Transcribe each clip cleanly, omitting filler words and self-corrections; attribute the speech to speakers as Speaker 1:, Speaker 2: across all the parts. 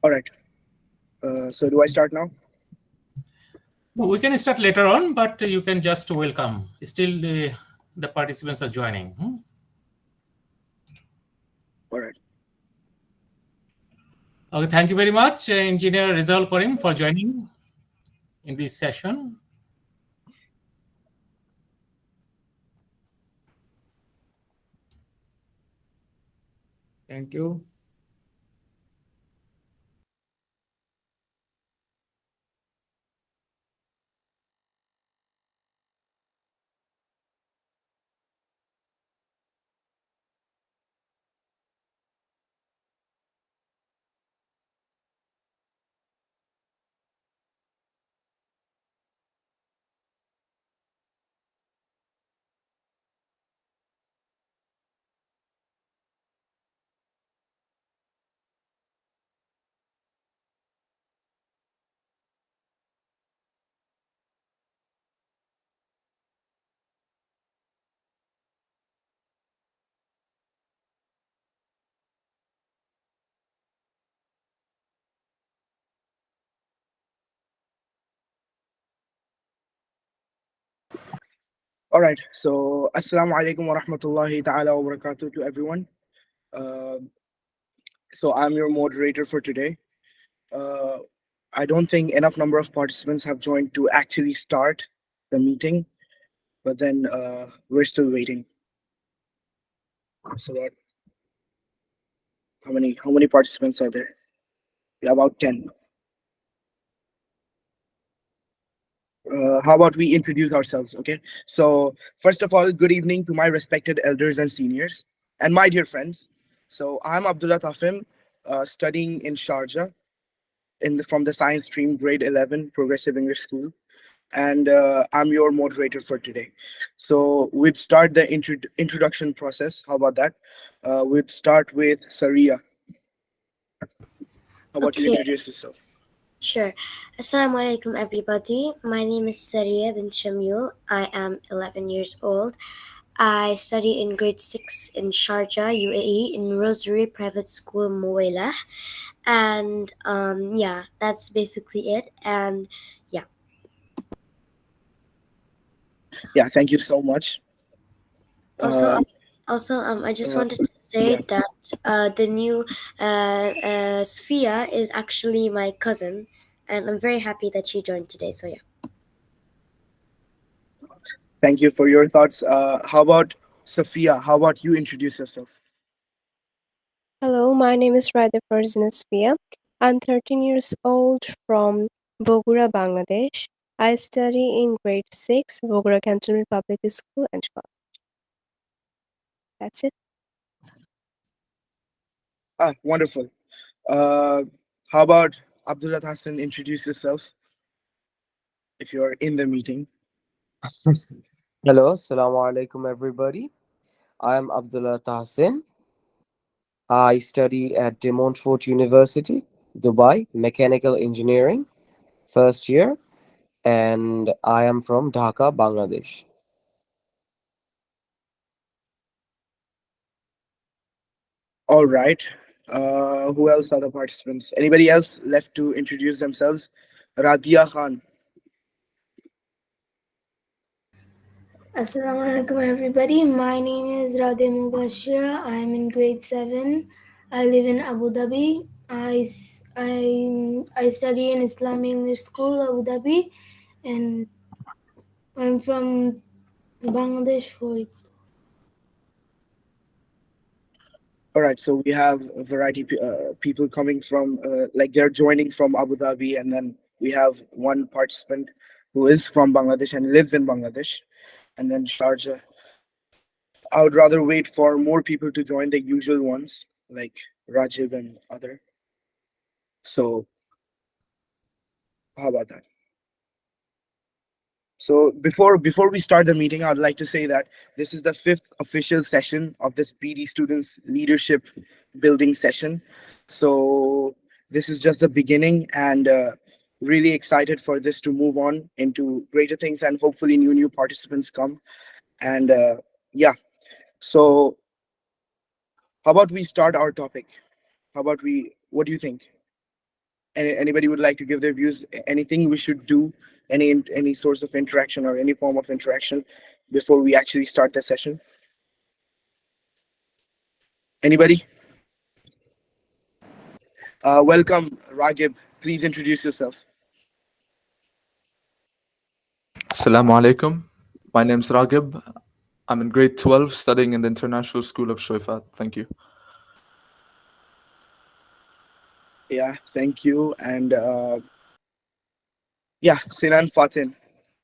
Speaker 1: All right. So do I start now?
Speaker 2: We can start later on, but you can just welcome. Still, the participants are joining.
Speaker 1: All right.
Speaker 2: Okay, thank you very much, Engineer Rizal Karim, for joining in this session.
Speaker 3: Thank you.
Speaker 1: All right. So assalamu alaikum wa rahmatullahi ta'ala wa barakatuh to everyone. Uh, so I'm your moderator for today. Uh, I don't think enough number of participants have joined to actually start the meeting, but then we're still waiting. So how many participants are there? Yeah, about 10. How about we introduce ourselves? Okay. So first of all, good evening to my respected elders and seniors and my dear friends. So I'm Abdullah Tahfim, studying in Sharjah from the science stream, grade 11, Progressive English School, and I'm your moderator for today. So we'd start the introduction process. How about that? We'd start with Saria. How about you
Speaker 4: Okay,
Speaker 1: introduce yourself?
Speaker 4: sure. Assalamu alaikum, everybody. My name is Saria bin Shamil. I am 11 years old. I study in grade 6 in Sharjah, UAE, in Rosary Private School, Muwailah. And yeah, that's basically it. And yeah.
Speaker 1: Yeah, thank you so much.
Speaker 4: Also, I just wanted to say
Speaker 1: yeah.
Speaker 4: that the new Sfia is actually my cousin, and I'm very happy that she joined today. So yeah.
Speaker 1: Thank you for your thoughts. How about Sophia? How about you introduce yourself?
Speaker 5: Hello, my name is Radha Farzanasfia. I'm 13 years old from Bogura, Bangladesh. I study in grade 6, Bogura Cantonment Public School and College. That's it.
Speaker 1: Ah, wonderful. How about Abdullah Hassan introduce yourself if you're in the meeting?
Speaker 3: Hello, assalamu alaikum everybody. I am Abdullah Tahsin. I study at De Montfort University, Dubai, Mechanical Engineering, first year, and I am from Dhaka, Bangladesh.
Speaker 1: All right. Who else are the participants? Anybody else left to introduce themselves? Radia Khan.
Speaker 6: Assalamualaikum everybody. My name is Radhe Mubashira. I'm in grade 7. I live in Abu Dhabi. I study in Islamic English School, Abu Dhabi, and I'm from Bangladesh for
Speaker 1: All right. So we have a variety people coming from, like they're joining from Abu Dhabi, and then we have one participant who is from Bangladesh and lives in Bangladesh, and then Sharjah. I would rather wait for more people to join the usual ones, like Rajib and other. So how about that? So before we start the meeting, I'd like to say that this is the 5th official session of this BD Students Leadership Building session. So this is just the beginning, and really excited for this to move on into greater things, and hopefully new participants come. And yeah, so how about we start our topic? What do you think? Anybody would like to give their views? Anything we should do? Any source of interaction or any form of interaction before we actually start the session? Anybody? Welcome, Ragib. Please introduce yourself.
Speaker 7: Assalamu alaikum. My name's Raghib. I'm in grade 12 studying in the International School of Shoifat. Thank you.
Speaker 1: Yeah, thank you. And yeah, Sinan Fatin,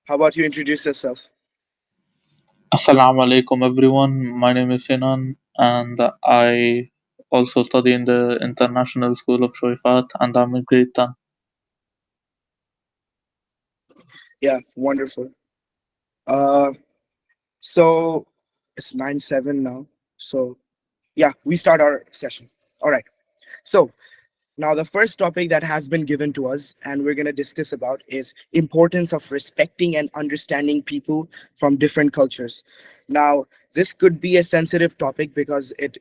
Speaker 1: how about you introduce yourself?
Speaker 8: Assalamu alaikum everyone. My name is Sinan and I also study in the International School of Shoifat and I'm in grade 10.
Speaker 1: Yeah, wonderful. So it's 9/7 now. So yeah, we start our session. All right. So now the first topic that has been given to us and we're going to discuss about is importance of respecting and understanding people from different cultures. Now this could be a sensitive topic because it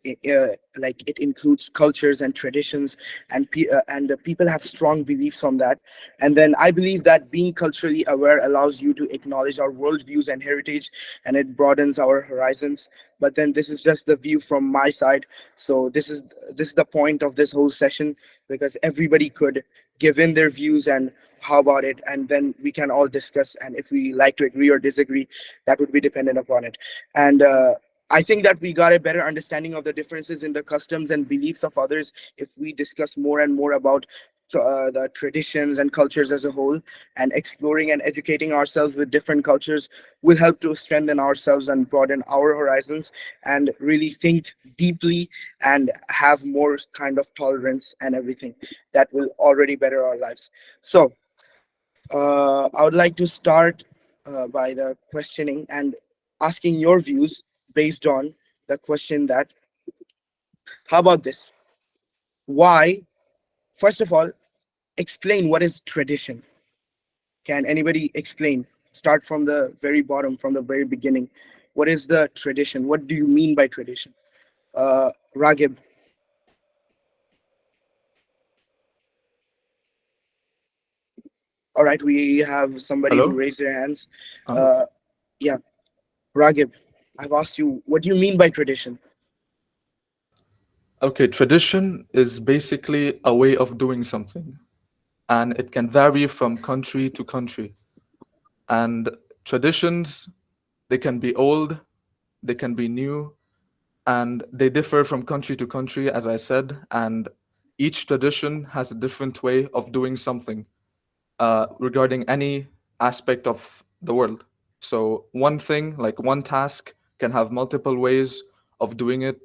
Speaker 1: includes cultures and traditions, and people have strong beliefs on that. And then I believe that being culturally aware allows you to acknowledge our worldviews and heritage, and it broadens our horizons. But then this is just the view from my side. So this is the point of this whole session, because everybody could give in their views and how about it, and then we can all discuss, and if we like to agree or disagree, that would be dependent upon it. And I think that we got a better understanding of the differences in the customs and beliefs of others if we discuss more and more about the traditions and cultures as a whole. And exploring and educating ourselves with different cultures will help to strengthen ourselves and broaden our horizons, and really think deeply and have more kind of tolerance and everything that will already better our lives. So I would like to start by the questioning and asking your views based on the question that, how about this? Why, first of all, explain what is tradition. Can anybody explain? Start from the very bottom, from the very beginning. What is the tradition? What do you mean by tradition? Ragib. All right, we have somebody who
Speaker 7: Hello?
Speaker 1: raised their hands.
Speaker 7: Uh,
Speaker 1: Yeah, Ragib, I've asked you, what do you mean by tradition?
Speaker 7: okay, tradition is basically a way of doing something, and it can vary from country to country. And traditions, they can be old, they can be new, and they differ from country to country, as I said, and each tradition has a different way of doing something regarding any aspect of the world. So one thing, like one task, can have multiple ways of doing it.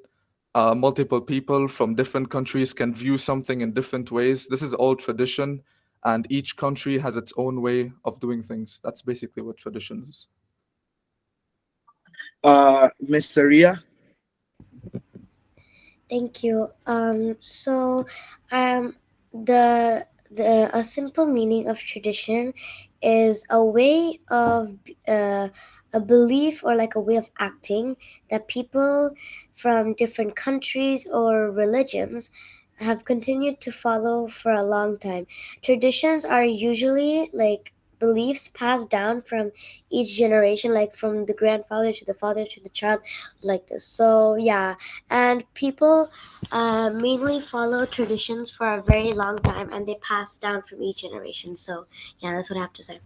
Speaker 7: Multiple people from different countries can view something in different ways. This is all tradition, and each country has its own way of doing things. That's basically what tradition is.
Speaker 1: Miss Saria?
Speaker 4: Thank you. Um, the a simple meaning of tradition is a way of a belief or like a way of acting that people from different countries or religions have continued to follow for a long time. Traditions are usually like beliefs passed down from each generation, like from the grandfather to the father to the child, like this. So yeah, and people mainly follow traditions for a very long time, and they pass down from each generation. So yeah, that's what I have to say.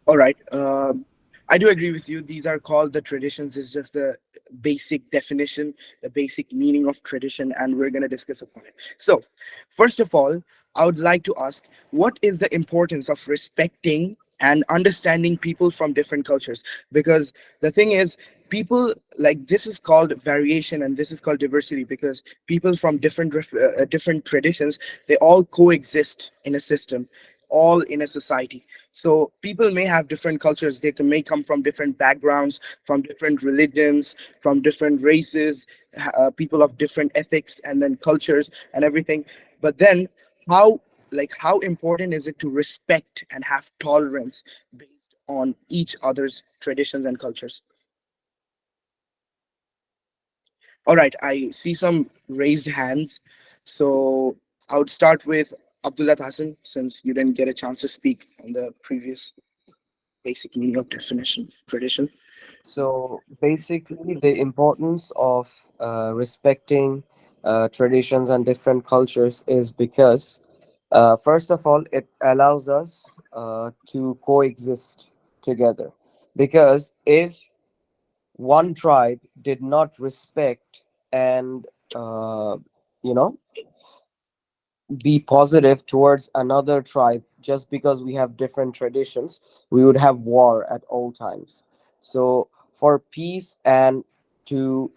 Speaker 1: All right. I do agree with you. These are called the traditions. Is just the basic definition, the basic meaning of tradition, and we're going to discuss upon it. So, first of all, I would like to ask, what is the importance of respecting and understanding people from different cultures? Because the thing is, people, like, this is called variation and this is called diversity, because people from different traditions, they all coexist in a system, all in a society. So people may have different cultures. May come from different backgrounds, from different religions, from different races, people of different ethics and then cultures and everything. But then how, how important is it to respect and have tolerance based on each other's traditions and cultures? All right, I see some raised hands. So I would start with Abdullah Hassan, since you didn't get a chance to speak on the previous basic meaning of definition of tradition.
Speaker 3: So basically, the importance of respecting traditions and different cultures is because, first of all, it allows us to coexist together. Because if one tribe did not respect and uh, you know be positive towards another tribe just because we have different traditions, we would have war at all times. So for peace and to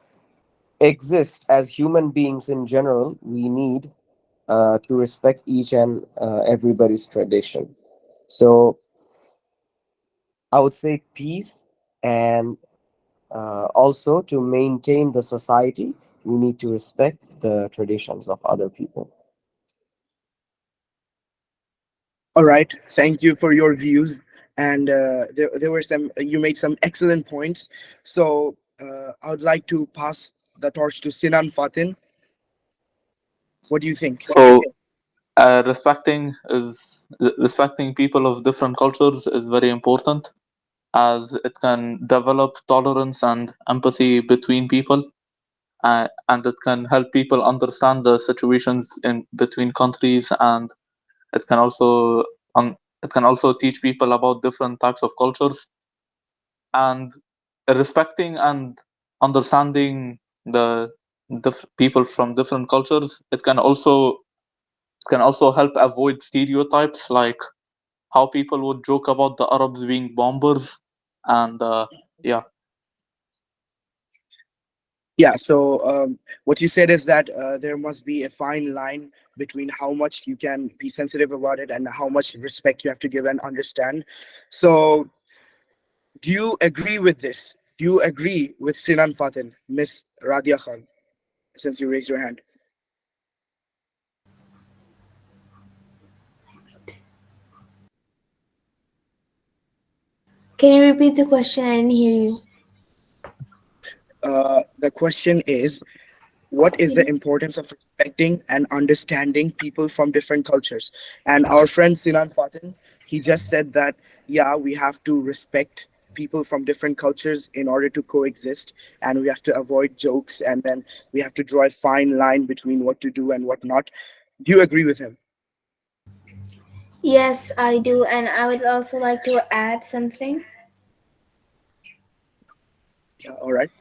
Speaker 3: exist as human beings in general, we need to respect each and everybody's tradition. So I would say peace, and also to maintain the society, we need to respect the traditions of other people.
Speaker 1: All right, thank you for your views. And there were some, you made some excellent points. So I would like to pass the torch to Sinan Fatin. What do you think?
Speaker 8: So, respecting people of different cultures is very important, as it can develop tolerance and empathy between people, and it can help people understand the situations in between countries, and it can also it can also teach people about different types of cultures, and respecting and understanding the people from different cultures. It can also help avoid stereotypes, like how people would joke about the Arabs being bombers, and yeah.
Speaker 1: Yeah, so what you said is that there must be a fine line between how much you can be sensitive about it and how much respect you have to give and understand. So, do you agree with this? Do you agree with Sinan Fatin, Miss Radia Khan, since you raised your hand?
Speaker 6: Can you repeat the question? I didn't hear you.
Speaker 1: The question is, what is the importance of respecting and understanding people from different cultures? And our friend Sinan Fatin, he just said that, yeah, we have to respect people from different cultures in order to coexist, and we have to avoid jokes, and then we have to draw a fine line between what to do and what not. Do you agree with him?
Speaker 6: Yes, I do, and I would also like to add something.
Speaker 1: Yeah, all right.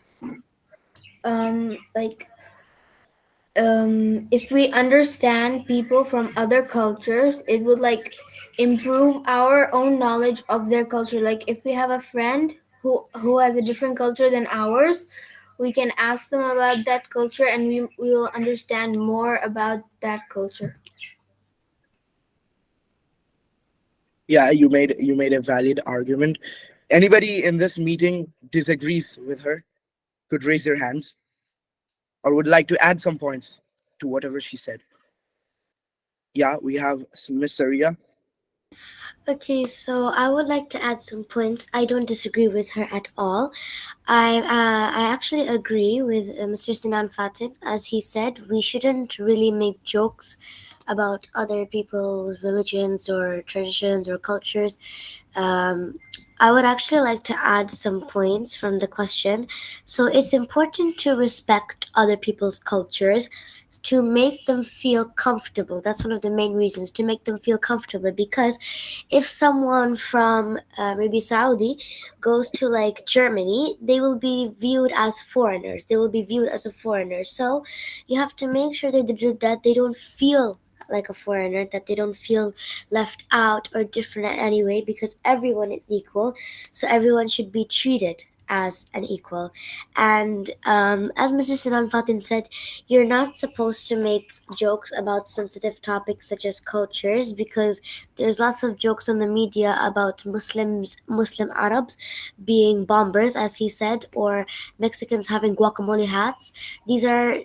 Speaker 6: Like if we understand people from other cultures, it would like improve our own knowledge of their culture. Like if we have a friend who has a different culture than ours, we can ask them about that culture, and we will understand more about that culture.
Speaker 1: Yeah, you made a valid argument. Anybody in this meeting disagrees with her could raise their hands or would like to add some points to whatever she said. Yeah, we have Miss Saria.
Speaker 4: Okay, so I would like to add some points. I don't disagree with her at all. I actually agree with Mr. Sinan Fatin. As he said, we shouldn't really make jokes about other people's religions or traditions or cultures. Um, I would actually like to add some points from the question. So it's important to respect other people's cultures to make them feel comfortable. That's one of the main reasons, to make them feel comfortable, because if someone from maybe Saudi goes to like Germany, they will be viewed as foreigners. They will be viewed as a foreigner. So you have to make sure that they don't feel like a foreigner, that they don't feel left out or different in any way, because everyone is equal. So everyone should be treated as an equal. And as Mr. Sinan Fatin said, you're not supposed to make jokes about sensitive topics such as cultures, because there's lots of jokes on the media about Muslim Arabs being bombers, as he said, or Mexicans having guacamole hats. These are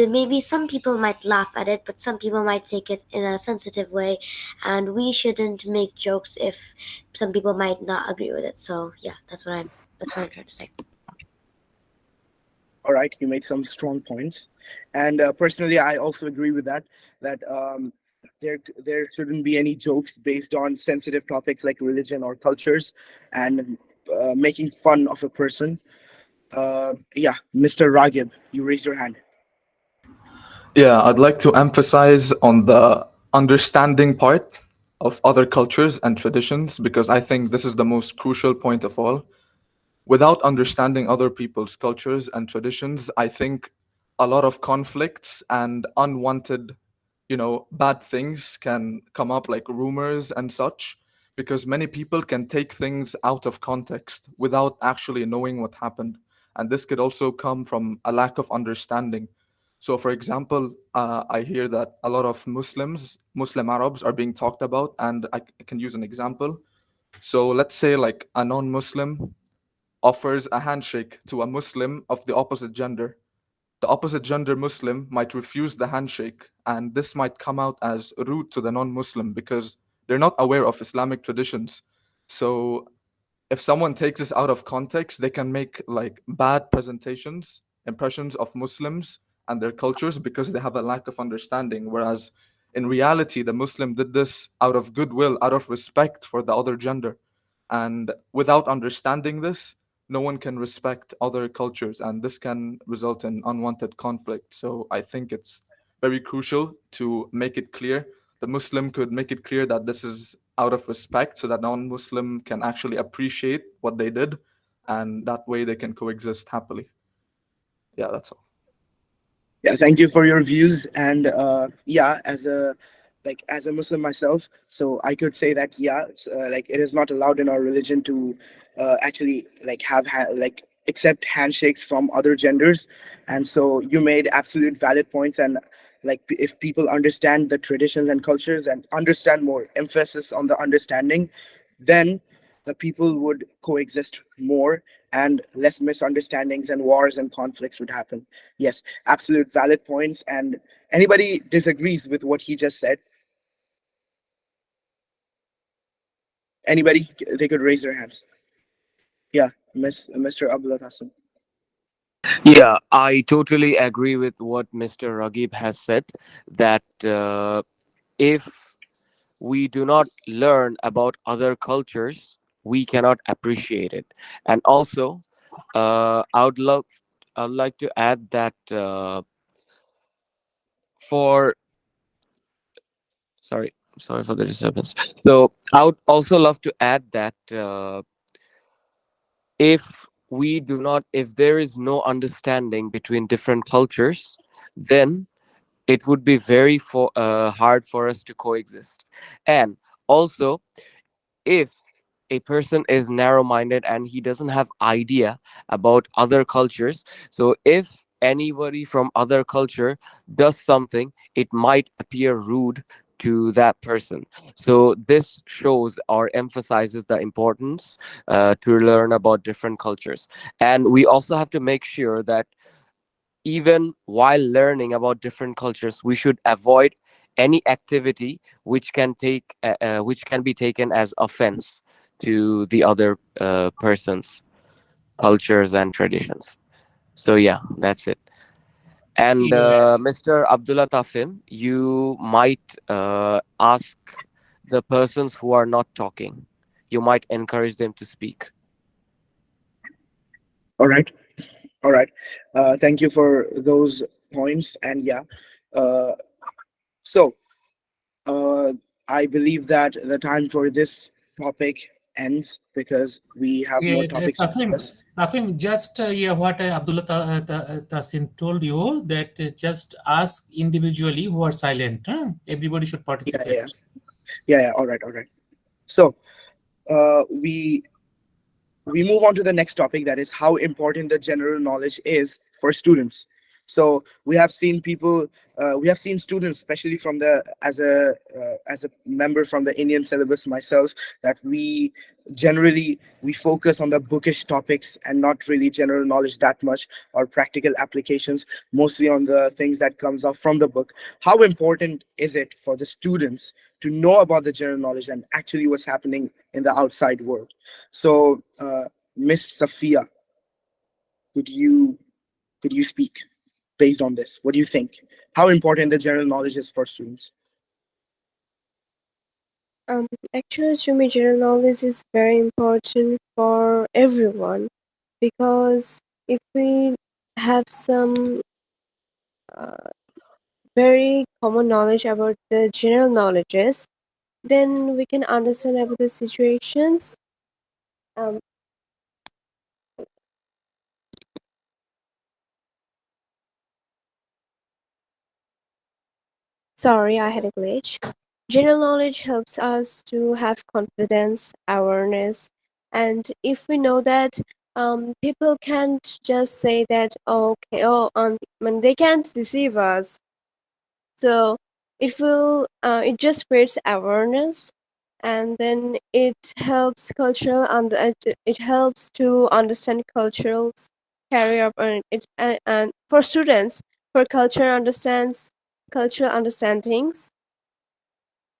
Speaker 4: maybe some people might laugh at it, but some people might take it in a sensitive way, and we shouldn't make jokes if some people might not agree with it. So yeah, that's what I'm trying to say.
Speaker 1: All right, you made some strong points, and personally, I also agree with that. That there shouldn't be any jokes based on sensitive topics like religion or cultures, and making fun of a person. Yeah, Mr. Ragib, you raised your hand.
Speaker 7: Yeah, I'd like to emphasize on the understanding part of other cultures and traditions because I think this is the most crucial point of all. Without understanding other people's cultures and traditions, I think a lot of conflicts and unwanted, bad things can come up, like rumors and such, because many people can take things out of context without actually knowing what happened. And this could also come from a lack of understanding. So, for example, I hear that a lot of Muslim Arabs are being talked about, and I can use an example. So, let's say like a non Muslim offers a handshake to a Muslim of the opposite gender. The opposite gender Muslim might refuse the handshake, and this might come out as rude to the non Muslim because they're not aware of Islamic traditions. So, if someone takes this out of context, they can make like bad impressions of Muslims and their cultures because they have a lack of understanding. Whereas in reality, the Muslim did this out of goodwill, out of respect for the other gender. And without understanding this, no one can respect other cultures, and this can result in unwanted conflict. So I think it's very crucial to make it clear. The Muslim could make it clear that this is out of respect so that non-Muslim can actually appreciate what they did, and that way they can coexist happily. Yeah, that's all.
Speaker 1: Yeah, thank you for your views. And yeah, as a Muslim myself, so I could say that yeah, like it is not allowed in our religion to actually like like accept handshakes from other genders. And so you made absolute valid points. And like if people understand the traditions and cultures and understand more emphasis on the understanding, then the people would coexist more, and less misunderstandings and wars and conflicts would happen. Yes, absolute valid points. And anybody disagrees with what he just said? Anybody? They could raise their hands. Yeah, Mr. Abdullah Hassan.
Speaker 3: Yeah, I totally agree with what Mr. Ragib has said that if we do not learn about other cultures, we cannot appreciate it. And also, I'd like to add that for sorry for the disturbance. So I would also love to add that if there is no understanding between different cultures, then it would be very hard for us to coexist. And also, if a person is narrow minded and he doesn't have idea about other cultures, so if anybody from other culture does something, it might appear rude to that person. So this shows or emphasizes the importance to learn about different cultures. And we also have to make sure that even while learning about different cultures, we should avoid any activity which can be taken as offense to the other person's cultures and traditions. So yeah, that's it. And
Speaker 2: Yeah.
Speaker 3: Mr. Abdullah Tafim, you might ask the persons who are not talking. You might encourage them to speak.
Speaker 1: All right, all right. Thank you for those points. And yeah, uh, so I believe that the time for this topic ends because we have more
Speaker 2: Yeah,
Speaker 1: topics to discuss.
Speaker 2: Tahfim, just yeah, what Abdullah Tasin told you that just ask individually who are silent. Huh? Everybody should
Speaker 1: Yeah, yeah,
Speaker 2: participate.
Speaker 1: yeah. All right, all right. So we move on to the next topic, that is how important the general knowledge is for students. So we have seen students, especially from the as a member from the Indian syllabus myself, that we focus on the bookish topics and not really general knowledge that much, or practical applications, mostly on the things that comes out from the book. How important is it for the students to know about the general knowledge and actually what's happening in the outside world? So, Miss Safia, could you Could you speak based on this? What do you think? How important the general knowledge is for students?
Speaker 5: Um, Actually, to me, general knowledge is very important for everyone because if we have some uh, very common knowledge about the general knowledges, then we can understand about the situations. Um, Sorry, I had a glitch. General knowledge helps us to have confidence, awareness, and if we know that people can't just say that, oh, okay, they can't deceive us. So it just creates awareness, and then it helps cultural and it helps to understand cultural carrier and for students for cultural understandings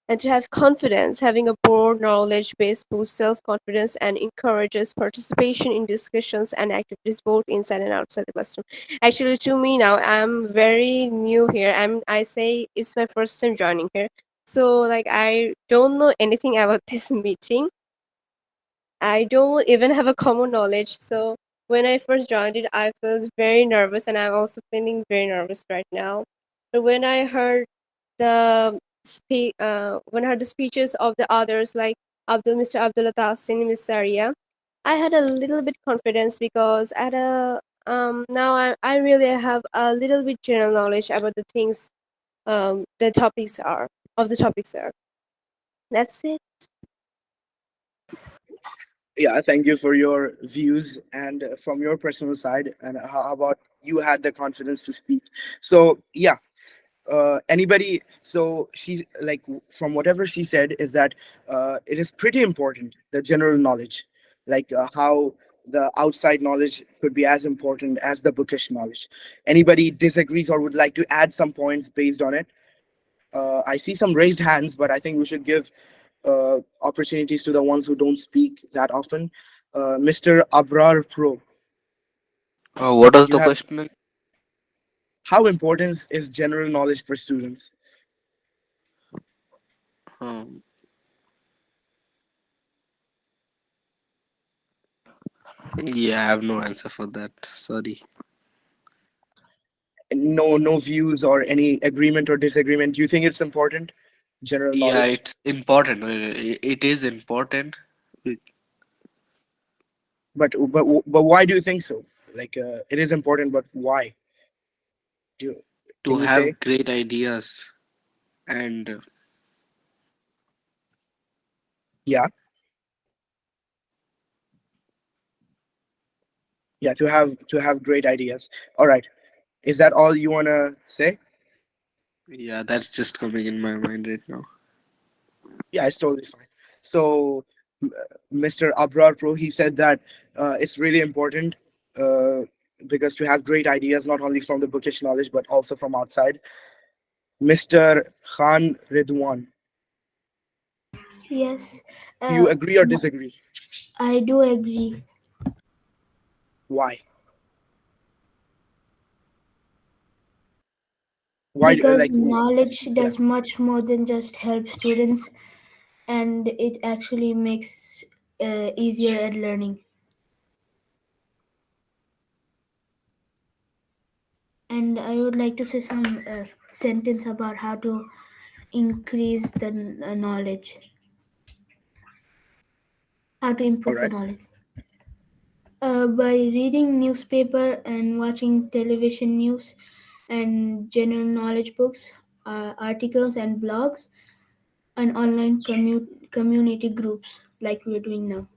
Speaker 5: and to have confidence. Having a broad knowledge base boosts self-confidence and encourages participation in discussions and activities both inside and outside the classroom. Actually, to me now, I'm very new here. I say it's my first time joining here. So like I don't know anything about this meeting. I don't even have a common knowledge. So when I first joined it, I felt very nervous, and I'm also feeling very nervous right now. But the when I heard the speeches of the others, like Mr. Abdullah Tahsin, Miss Saria, I had a little bit confidence because at a now I really have a little bit general knowledge about the things the topics are of the topics are. That's it.
Speaker 1: Yeah, thank you for your views and from your personal side, and how about you had the confidence to speak. So yeah, anybody, so she like from whatever she said is that it is pretty important, the general knowledge, like how the outside knowledge could be as important as the bookish knowledge. Anybody disagrees or would like to add some points based on it? I see some raised hands, but I think we should give opportunities to the ones who don't speak that often. Mr. Abrar Pro,
Speaker 9: What was
Speaker 1: you
Speaker 9: the
Speaker 1: have,
Speaker 9: question?
Speaker 1: how important is general knowledge for students?
Speaker 9: Um, yeah, I have no answer for that. Sorry.
Speaker 1: No views or any agreement or disagreement? Do you think it's important, general
Speaker 9: Yeah,
Speaker 1: knowledge?
Speaker 9: it's important. It is important. It-
Speaker 1: But why do you think so? Like it is important, but why? Do you,
Speaker 9: To
Speaker 1: can you say?
Speaker 9: have great ideas and
Speaker 1: Yeah, yeah, to have great ideas. All right, is that all you wanna say?
Speaker 9: yeah, that's just coming in my mind right now.
Speaker 1: Yeah, it's totally fine. So Mr. Abrar Pro, he said that it's really important uh, because to have great ideas not only from the bookish knowledge but also from outside. Mr. Khan Ridwan,
Speaker 6: Yes,
Speaker 1: do you
Speaker 6: uh,
Speaker 1: agree or disagree?
Speaker 6: I do agree
Speaker 1: Why? Why?
Speaker 6: because
Speaker 1: Like,
Speaker 6: knowledge
Speaker 1: yeah.
Speaker 6: does much more than just help students, and it actually makes easier at learning. And I would like to say some sentence about how to increase the knowledge, how to
Speaker 1: All
Speaker 6: improve the
Speaker 1: right.
Speaker 6: knowledge. By reading newspaper and watching television news and general knowledge books, articles and blogs, and online community groups like we're doing now.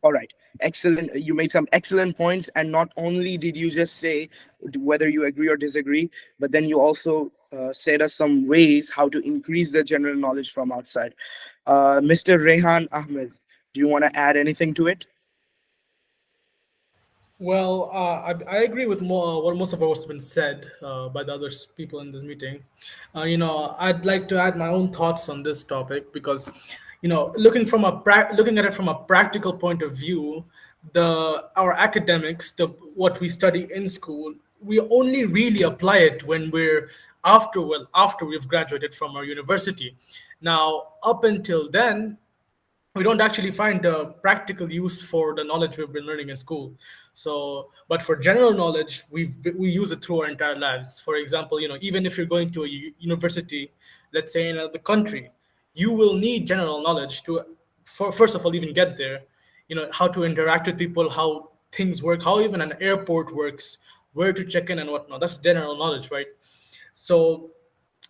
Speaker 1: All right. Excellent. You made some excellent points. And not only did you just say whether you agree or disagree, but then you also said us some ways how to increase the general knowledge from outside. Mr. Rehan Ahmed, do you want to add anything to it?
Speaker 10: Well, I agree with what most of what's been said by the other people in this meeting. I'd like to add my own thoughts on this topic because, looking at it from a practical point of view, the our academics, the what we study in school, we only really apply it when we're after we've graduated from our university. Now, up until then, we don't actually find a practical use for the knowledge we've been learning in school. So but for general knowledge, we use it through our entire lives. For example, even if you're going to a university, let's say in another country, you will need general knowledge to, for first of all, even get there. How to interact with people, how things work, how even an airport works, where to check in and whatnot. That's general knowledge, right? So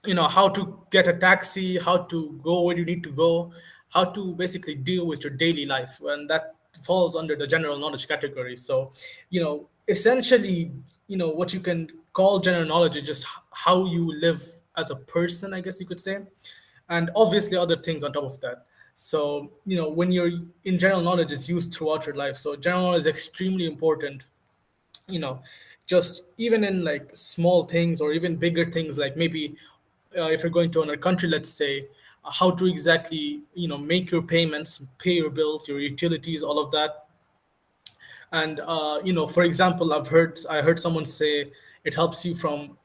Speaker 10: how to get a taxi, how to go where you need to go, how to basically deal with your daily life, and that falls under the general knowledge category. So essentially, what you can call general knowledge is just how you live as a person, I guess you could say, and obviously other things on top of that. So when you're in general knowledge is used throughout your life, so general knowledge is extremely important. you know just even in like small things or even bigger things, like maybe if you're going to another country, let's say, how to exactly make your payments, pay your bills, your utilities, all of that. And for example, I heard someone say it helps you from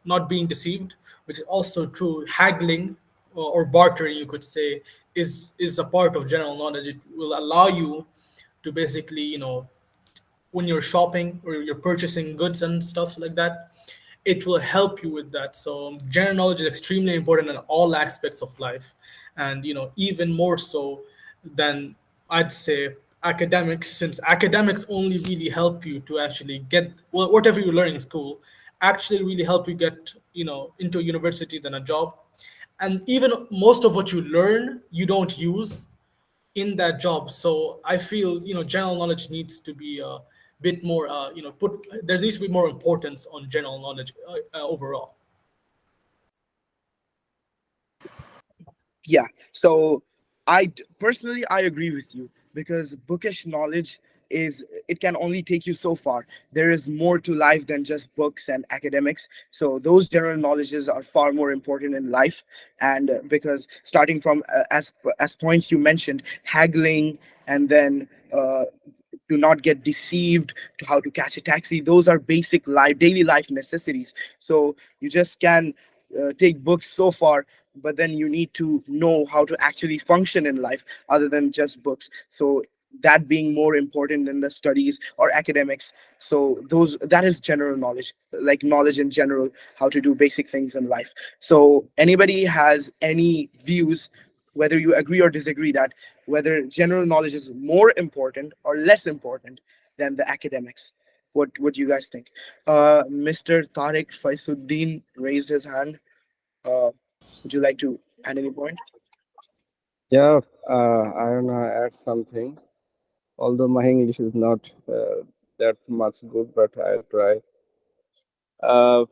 Speaker 10: not being deceived, which is also true. Haggling or bartering, you could say, is a part of general knowledge. It will allow you to basically, when you're shopping or you're purchasing goods and stuff like that, it will help you with that. So general knowledge is extremely important in all aspects of life, and even more so than, I'd say, academics, since academics only really help you to actually get, well, whatever you learn in school actually really help you get into a university, then a job. And even most of what you learn you don't use in that job. So I feel general knowledge needs to be a bit more, put there needs to be more importance on general knowledge overall.
Speaker 1: Yeah. So personally I agree with you, because bookish knowledge is, it can only take you so far. There is more to life than just books and academics. So those general knowledges are far more important in life. And because starting from as points you mentioned, haggling, and then to not get deceived, to how to catch a taxi, those are basic life, daily life necessities. So you just can take books so far, but then you need to know how to actually function in life other than just books. So that being more important than the studies or academics. So those, that is general knowledge, like knowledge in general, how to do basic things in life. So anybody has any views, whether you agree or disagree, that whether general knowledge is more important or less important than the academics? What do you guys think? Mr. Tariq Faisuddin raised his hand. Would you like to add any point?
Speaker 11: Yeah, I don't know, add something. Although my English is not that much good, but I'll try.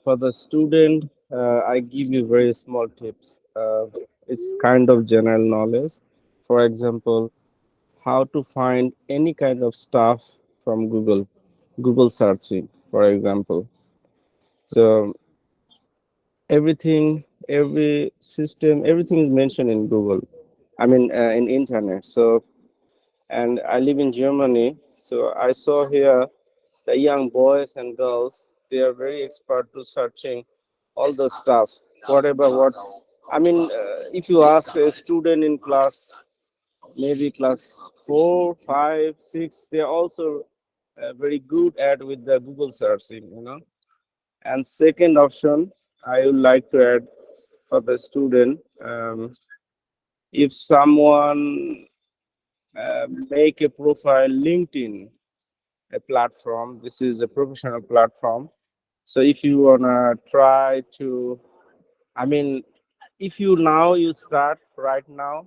Speaker 11: For the student, I give you very small tips. It's kind of general knowledge. For example, how to find any kind of stuff from Google searching, for example. So every system, everything is mentioned in Google. I mean, in internet. So, and I live in Germany. So I saw here the young boys and girls, they are very expert to searching all the stuff, whatever, what, I mean, if you ask a student in class, maybe class 4, 5, 6, they're also very good at with the Google searching, And second option, I would like to add for the student, if someone make a profile LinkedIn, a platform, this is a professional platform. So if you wanna try to, I mean, if you now you start right now,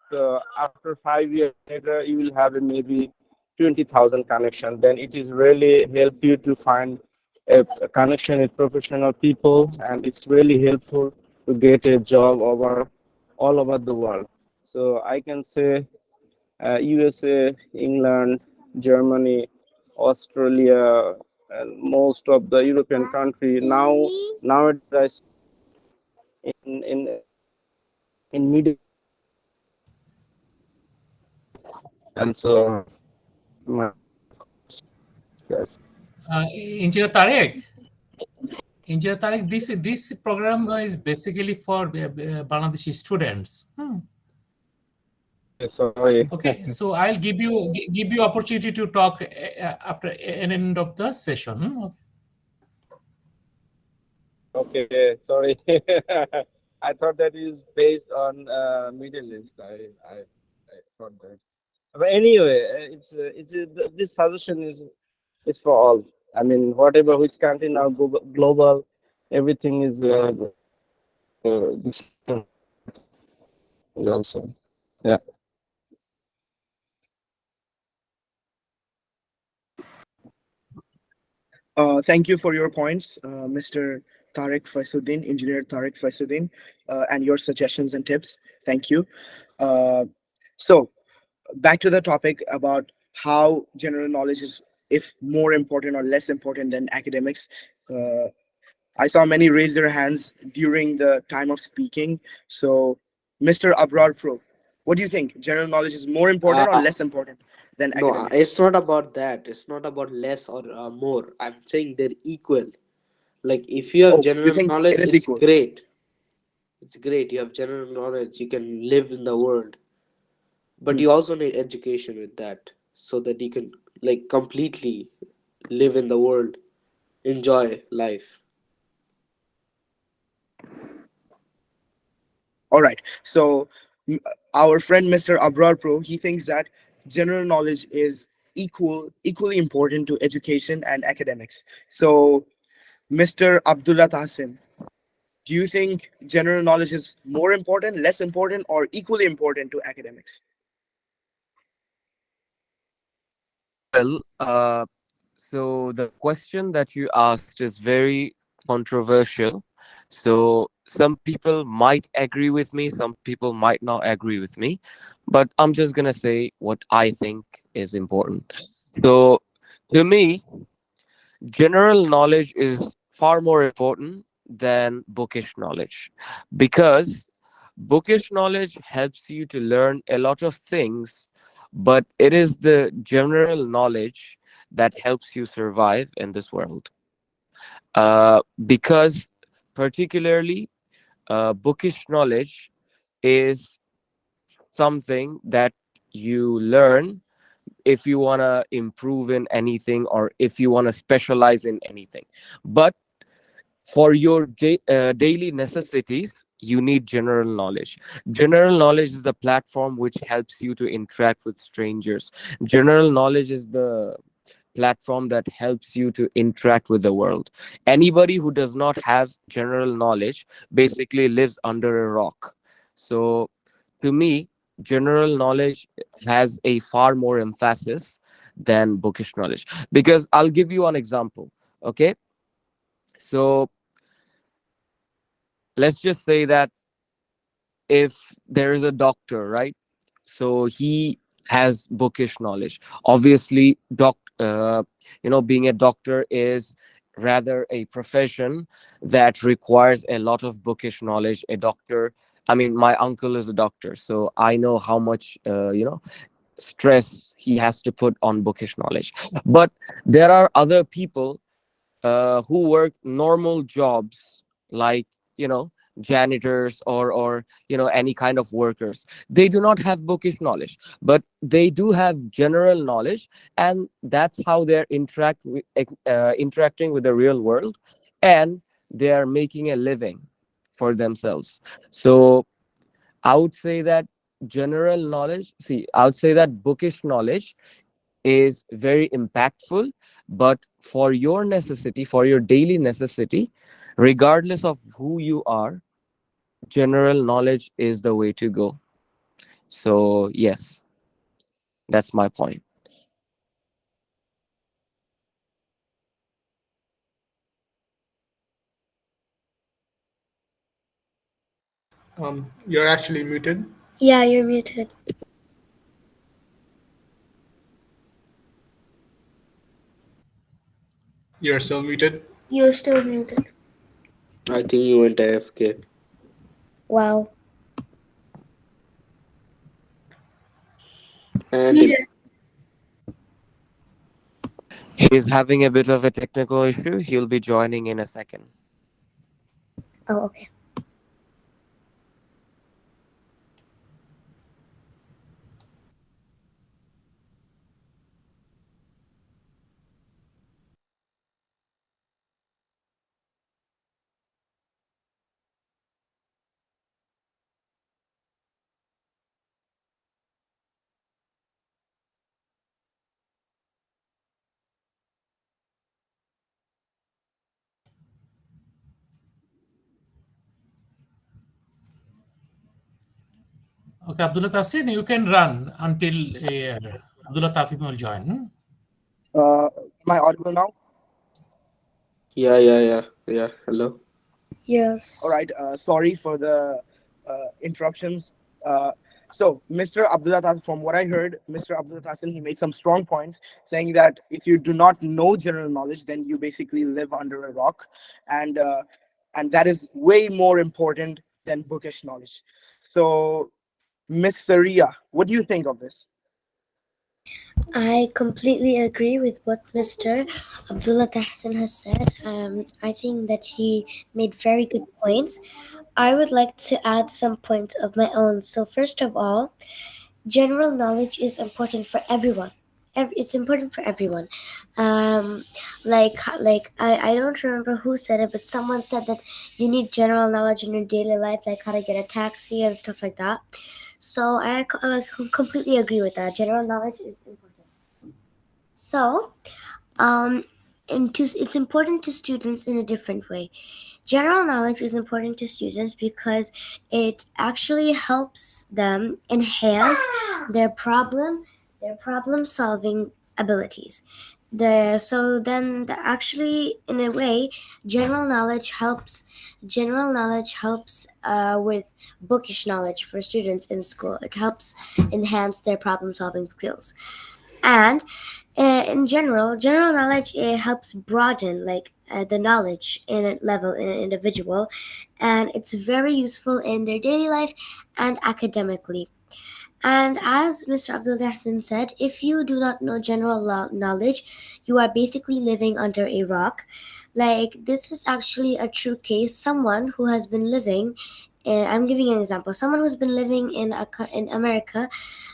Speaker 11: so after 5 years later, you will have a maybe 20,000 connection. Then it is really help you to find a connection with professional people, and it's really helpful to get a job over all over the world. So I can say USA, England, Germany, Australia, and most of the European country now nowadays in in Middle And so, my yes.
Speaker 2: Engineer Tarek, this program is basically for Bangladeshi students.
Speaker 11: Okay, sorry.
Speaker 2: Okay, so I'll give you opportunity to talk after an end of the session.
Speaker 11: Okay, sorry. I thought that is based on Middle East. I thought that. But anyway, this suggestion is for all. I mean, whatever which country now global, everything is this also. Yeah.
Speaker 1: Thank you for your points, Mr. Tariq Faisuddin, Engineer Tariq Faisuddin, and your suggestions and tips. Thank you. Uh, so, back to the topic about how general knowledge is, if more important or less important than academics. Uh, I saw many raise their hands during the time of speaking. So, Mr. Abrar Pro, what do you think? General knowledge is more important or
Speaker 9: Uh,
Speaker 1: less important than
Speaker 9: no,
Speaker 1: academics?
Speaker 9: it's not about that. It's not about less or more. I'm saying they're equal. Like if you have
Speaker 1: Oh, you
Speaker 9: general
Speaker 1: think
Speaker 9: knowledge,
Speaker 1: it is
Speaker 9: it's
Speaker 1: equal?
Speaker 9: great. It's great. You have general knowledge. You can live in the world, but
Speaker 1: Hmm.
Speaker 9: you also need education with that, so that you can like completely live in the world, enjoy life.
Speaker 1: All right. So m- our friend Mr. Abrar Pro, he thinks that general knowledge is equally important to education and academics. So Mr. Abdullah Tahsin, do you think general knowledge is more important, less important, or equally important to academics?
Speaker 3: Well, so the question that you asked is very controversial. So some people might agree with me, some people might not agree with me, but I'm just gonna say what I think is important. So to me, general knowledge is far more important than bookish knowledge because bookish knowledge helps you to learn a lot of things, but it is the general knowledge that helps you survive in this world. Because, particularly, bookish knowledge is something that you learn if you want to improve in anything or if you want to specialize in anything. But for your daily necessities, you need general knowledge. General knowledge is the platform which helps you to interact with strangers. General knowledge is the platform that helps you to interact with the world. Anybody who does not have general knowledge basically lives under a rock. So to me, general knowledge has a far more emphasis than bookish knowledge, because I'll give you an example. Okay, so let's just say that if there is a doctor, right? So he has bookish knowledge. Obviously, being a doctor is rather a profession that requires a lot of bookish knowledge. A doctor, I mean, my uncle is a doctor, so I know how much stress he has to put on bookish knowledge. But there are other people who work normal jobs, like janitors or any kind of workers. They do not have bookish knowledge, but they do have general knowledge, and that's how they're interacting with the real world, and they are making a living for themselves. So I would say that general knowledge, see, I would say that bookish knowledge is very impactful, but for your necessity, for your daily necessity, regardless of who you are, general knowledge is the way to go. So yes, that's my point.
Speaker 10: You're actually muted.
Speaker 4: Yeah, you're muted.
Speaker 10: You're still muted.
Speaker 6: You're still muted.
Speaker 9: I think you went AFK.
Speaker 4: Wow.
Speaker 9: and
Speaker 3: He's having a bit of a technical issue. He'll be joining in a second.
Speaker 4: Oh, okay.
Speaker 2: Okay, Abdullah Tasin, you can run until Abdullah Tafim will join.
Speaker 1: Am I audible now?
Speaker 9: yeah. Hello.
Speaker 1: All
Speaker 4: Yes.
Speaker 1: right. Sorry for the interruptions. Mr. Abdullah Tassin, from what I heard, Mr. Abdullah Tassin, he made some strong points saying that if you do not know general knowledge, then you basically live under a rock, and uh, and that is way more important than bookish knowledge. So, Miss Saria, what do you think of this?
Speaker 4: I completely agree with what Mr. Abdullah Tahsin has said. I think that he made very good points. I would like to add some points of my own. So, first of all, general knowledge is important for everyone. It's important for everyone. Um, I don't remember who said it, but someone said that you need general knowledge in your daily life, like how to get a taxi and stuff like that. So I completely agree with that. General knowledge is important. So, um, it's important to students in a different way. General knowledge is important to students because it actually helps them enhance their problem solving abilities. Actually, in a way, general knowledge helps with bookish knowledge for students in school. It helps enhance their problem solving skills. And in general knowledge helps broaden the knowledge in a level in an individual, and it's very useful in their daily life and academically. And as Mr. Abdul Hassan said, if you do not know knowledge, you are basically living under a rock. Like, this is actually a true case. Someone who has been living, I'm giving an example. Someone who's been living in America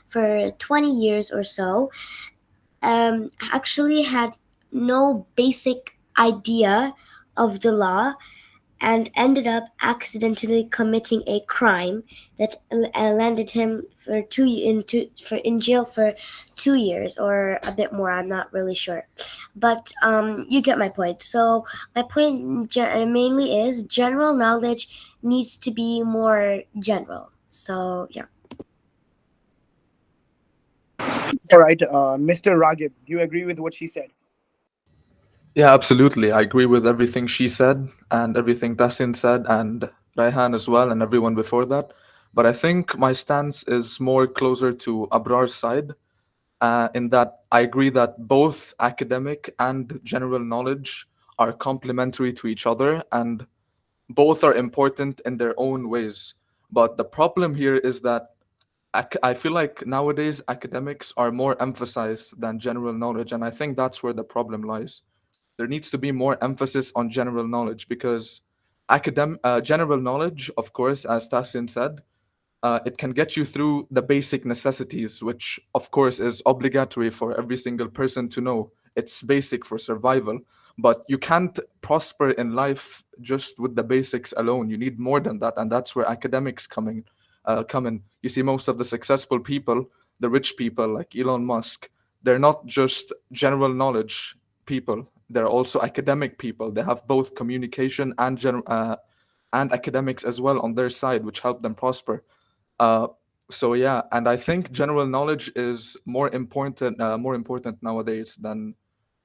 Speaker 4: for 20 years or so actually had no basic idea of the law and ended up accidentally committing a crime that landed him in jail for 2 years or a bit more. I'm not really sure, but you get my point. So my point mainly is general knowledge needs to be more general. So yeah.
Speaker 1: All right, Mr. Ragib, do you agree with what she said?
Speaker 7: Yeah, absolutely. I agree with everything she said and everything Tasin said and Raihan as well and everyone before that. But I think my stance is more closer to Abrar's side, in that I agree that both academic and general knowledge are complementary to each other and both are important in their own ways. But the problem here is that I feel like nowadays academics are more emphasized than general knowledge, and I think that's where the problem lies. There needs to be more emphasis on general knowledge because general knowledge, of course, as Tassin said, it can get you through the basic necessities, which of course is obligatory for every single person to know. It's basic for survival, but you can't prosper in life just with the basics alone. You need more than that, and that's where academics come in. You see, most of the successful people, the rich people like Elon Musk, they're not just general knowledge people. They're also academic people. They have both communication and academics as well on their side, which help them prosper. uh, so yeah, and I think general knowledge is more important nowadays than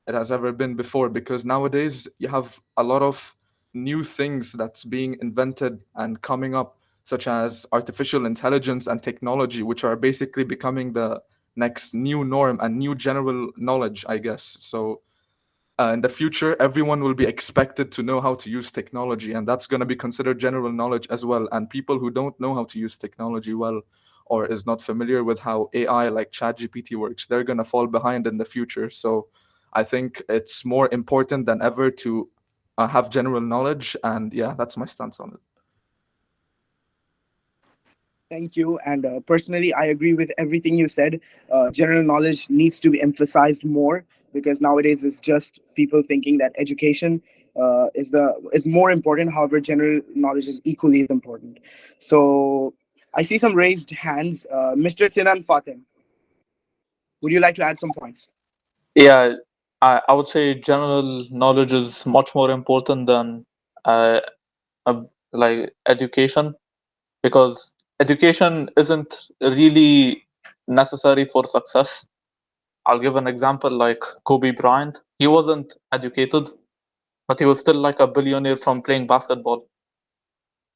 Speaker 7: it has ever been before because nowadays you have a lot of new things that's being invented and coming up, such as artificial intelligence and technology, which are basically becoming the next new norm and new general knowledge, I guess. So in the future, everyone will be expected to know how to use technology, and that's going to be considered general knowledge as well. And people who don't know how to use technology well or is not familiar with how AI like ChatGPT works, they're going to fall behind in the future. So I think it's more important than ever to have general knowledge. And yeah, that's my stance on it.
Speaker 1: Thank you. And personally, I agree with everything you said. General knowledge needs to be emphasized more because nowadays it's just people thinking that education is more important. However, general knowledge is equally as important. So I see some raised hands. Mr. Sinan Fatim, would you like to add some points?
Speaker 8: Yeah, I would say general knowledge is much more important than uh, like education, because education isn't really necessary for success. I'll give an example like Kobe Bryant. He wasn't educated, but he was still like a billionaire from playing basketball.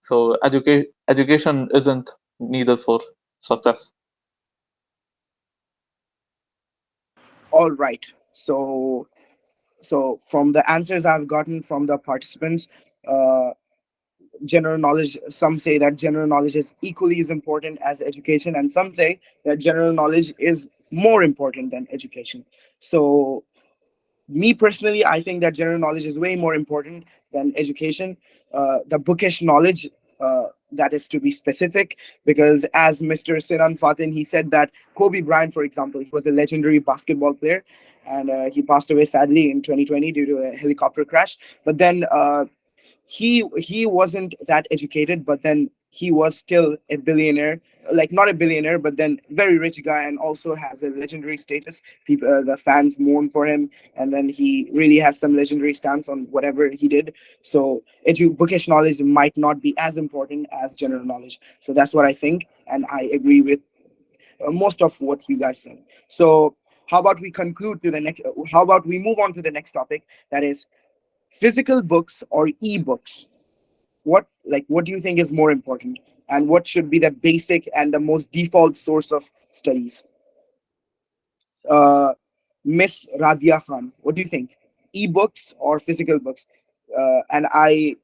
Speaker 8: So education isn't needed for success.
Speaker 1: All right. So from the answers I've gotten from the participants, uh, general knowledge, some say that general knowledge is equally as important as education, and some say that general knowledge is more important than education. So me personally, I think that general knowledge is way more important than education. The bookish knowledge, that is to be specific, because as Mr. Sinan Fatin, he said that Kobe Bryant, for example, he was a legendary basketball player, and he passed away sadly in 2020 due to a helicopter crash. But then he wasn't that educated, but then he was still a billionaire, like not a billionaire, but then very rich guy, and also has a legendary status. People, the fans mourn for him, and then he really has some legendary stance on whatever he did. So bookish knowledge might not be as important as general knowledge. So that's what I think, and I agree with most of what you guys said. So how about we conclude to the next, how about we move on to the next topic, that is physical books or e-books? What do you think is more important, and what should be the basic and the most default source of studies? uh Miss Radia Khan, what do you think? E-books or physical books? And I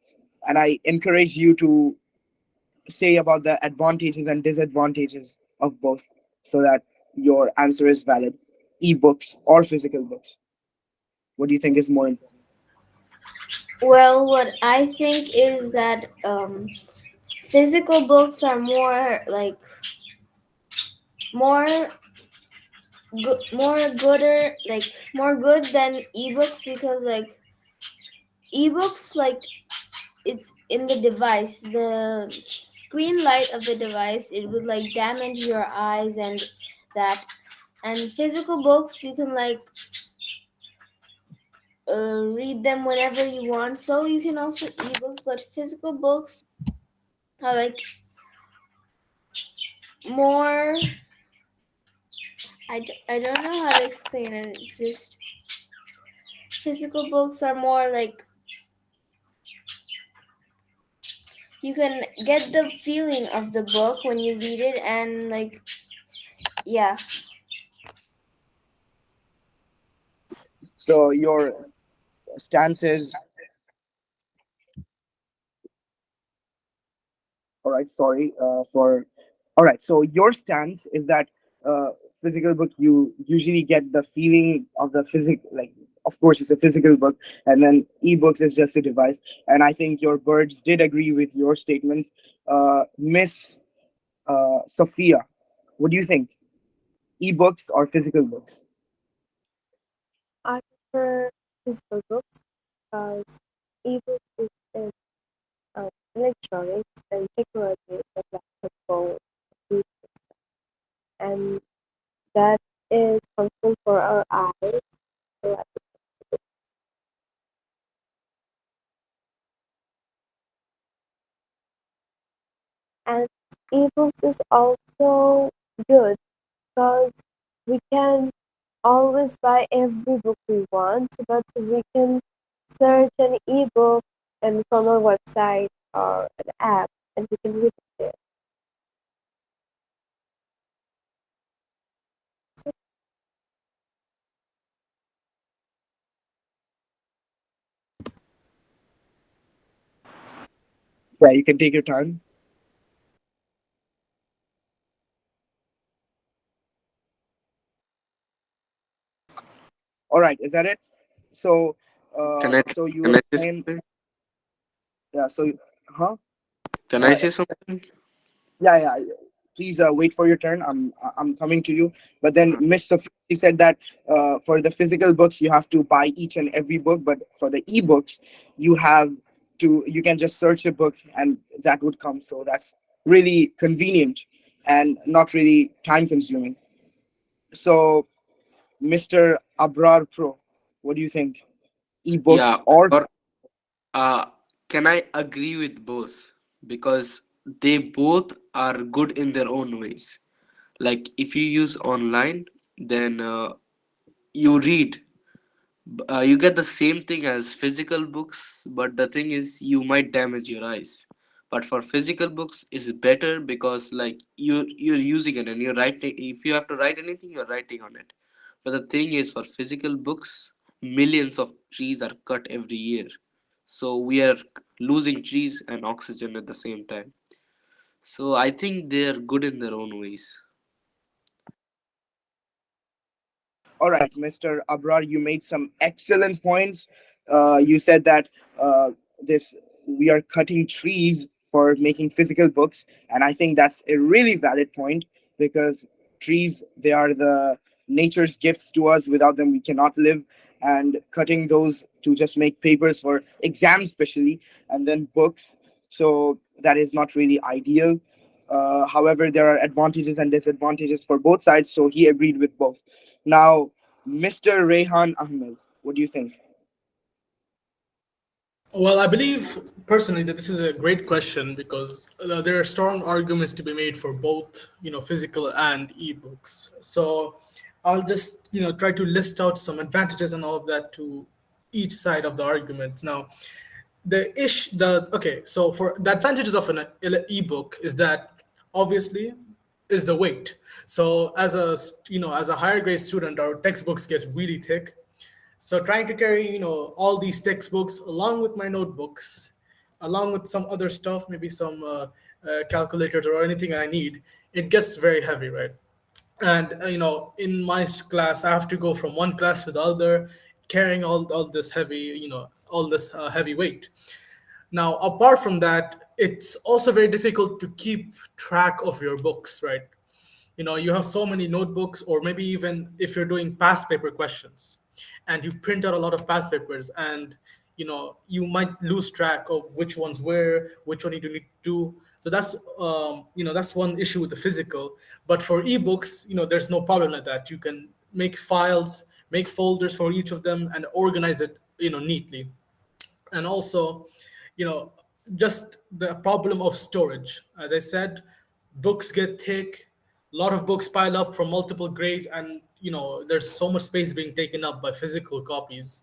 Speaker 1: encourage you to say about the advantages and disadvantages of both, so that your answer is valid. E-books or physical books, what do you think is more important?
Speaker 6: Well, what I think is that physical books are more like more more gooder, like more good than ebooks, because like ebooks, like it's in the device, the screen light of the device, it would like damage your eyes and that. And physical books, you can like read them whenever you want, so you can also ebooks, but physical books are like more, I don't know how to explain it. It's just physical books are more like you can get the feeling of the book when you read it, and like, yeah.
Speaker 1: So your stance is, all right, sorry for all right, so your stance is that uh, physical book, you usually get the feeling of the physic, like, of course it's a physical book, and then ebooks is just a device. And I think your birds did agree with your statements. Miss Sophia, what do you think? Ebooks or physical books?
Speaker 5: I prefer physical books because ebooks is in electronics and technologies that laptop phone, computer, and that is harmful for our eyes. So and ebooks is also good because we can always buy every book we want, but we can search an ebook and from a website or an app, and we can read it there. So,
Speaker 1: Yeah, you can take your time. right, is that it? So,
Speaker 9: Can I
Speaker 1: so you
Speaker 9: can
Speaker 1: were
Speaker 9: I say
Speaker 1: saying,
Speaker 9: something?
Speaker 1: yeah. So, huh?
Speaker 9: Can I
Speaker 1: Uh,
Speaker 9: say something?
Speaker 1: yeah, yeah. Please wait for your turn. I'm coming to you. But then
Speaker 9: Uh,
Speaker 1: Miss Sophie said that for the physical books you have to buy each and every book, but for the e-books you can just search a book and that would come. So that's really convenient and not really time consuming. So, Mr. Abrar Pro, what do you think?
Speaker 9: yeah,
Speaker 1: E-books or
Speaker 9: or uh, can I agree with both? Because they both are good in their own ways. Like if you use online, then you read, you get the same thing as physical books, but the thing is you might damage your eyes. But for physical books is better because like you're using it and you're writing. If you have to write anything, you're writing on it. But the thing is, for physical books, millions of trees are cut every year, so we are losing trees and oxygen at the same time. So I think they're good in their own ways.
Speaker 1: all right, Mr. Abrar, you made some excellent points. You said that this we are cutting trees for making physical books, and I think that's a really valid point because trees they are the nature's gifts to us. Without them, we cannot live. And cutting those to just make papers for exams, especially, and then books, so that is not really ideal. However, there are advantages and disadvantages for both sides, so he agreed with both. Now, Mr. Rehan Ahmed, what do you think?
Speaker 10: Well, I believe personally that this is a great question because there are strong arguments to be made for both, physical and ebooks. So I'll just, try to list out some advantages and all of that to each side of the argument. Now, so for the advantages of an ebook is that obviously is the weight. So as a higher grade student, our textbooks get really thick, so trying to carry, all these textbooks along with my notebooks, along with some other stuff, maybe some calculators or anything I need, it gets very heavy, right? And in my class, I have to go from one class to the other, carrying all this heavy, all this heavy weight. Now, apart from that, it's also very difficult to keep track of your books, right? You have so many notebooks, or maybe even if you're doing past paper questions and you print out a lot of past papers, and you might lose track of which ones where, which one you need to do. So that's one issue with the physical. But for ebooks, there's no problem like that. You can make files, make folders for each of them, and organize it neatly. And also, you know just the problem of storage. As I said, books get thick, a lot of books pile up from multiple grades, and there's so much space being taken up by physical copies,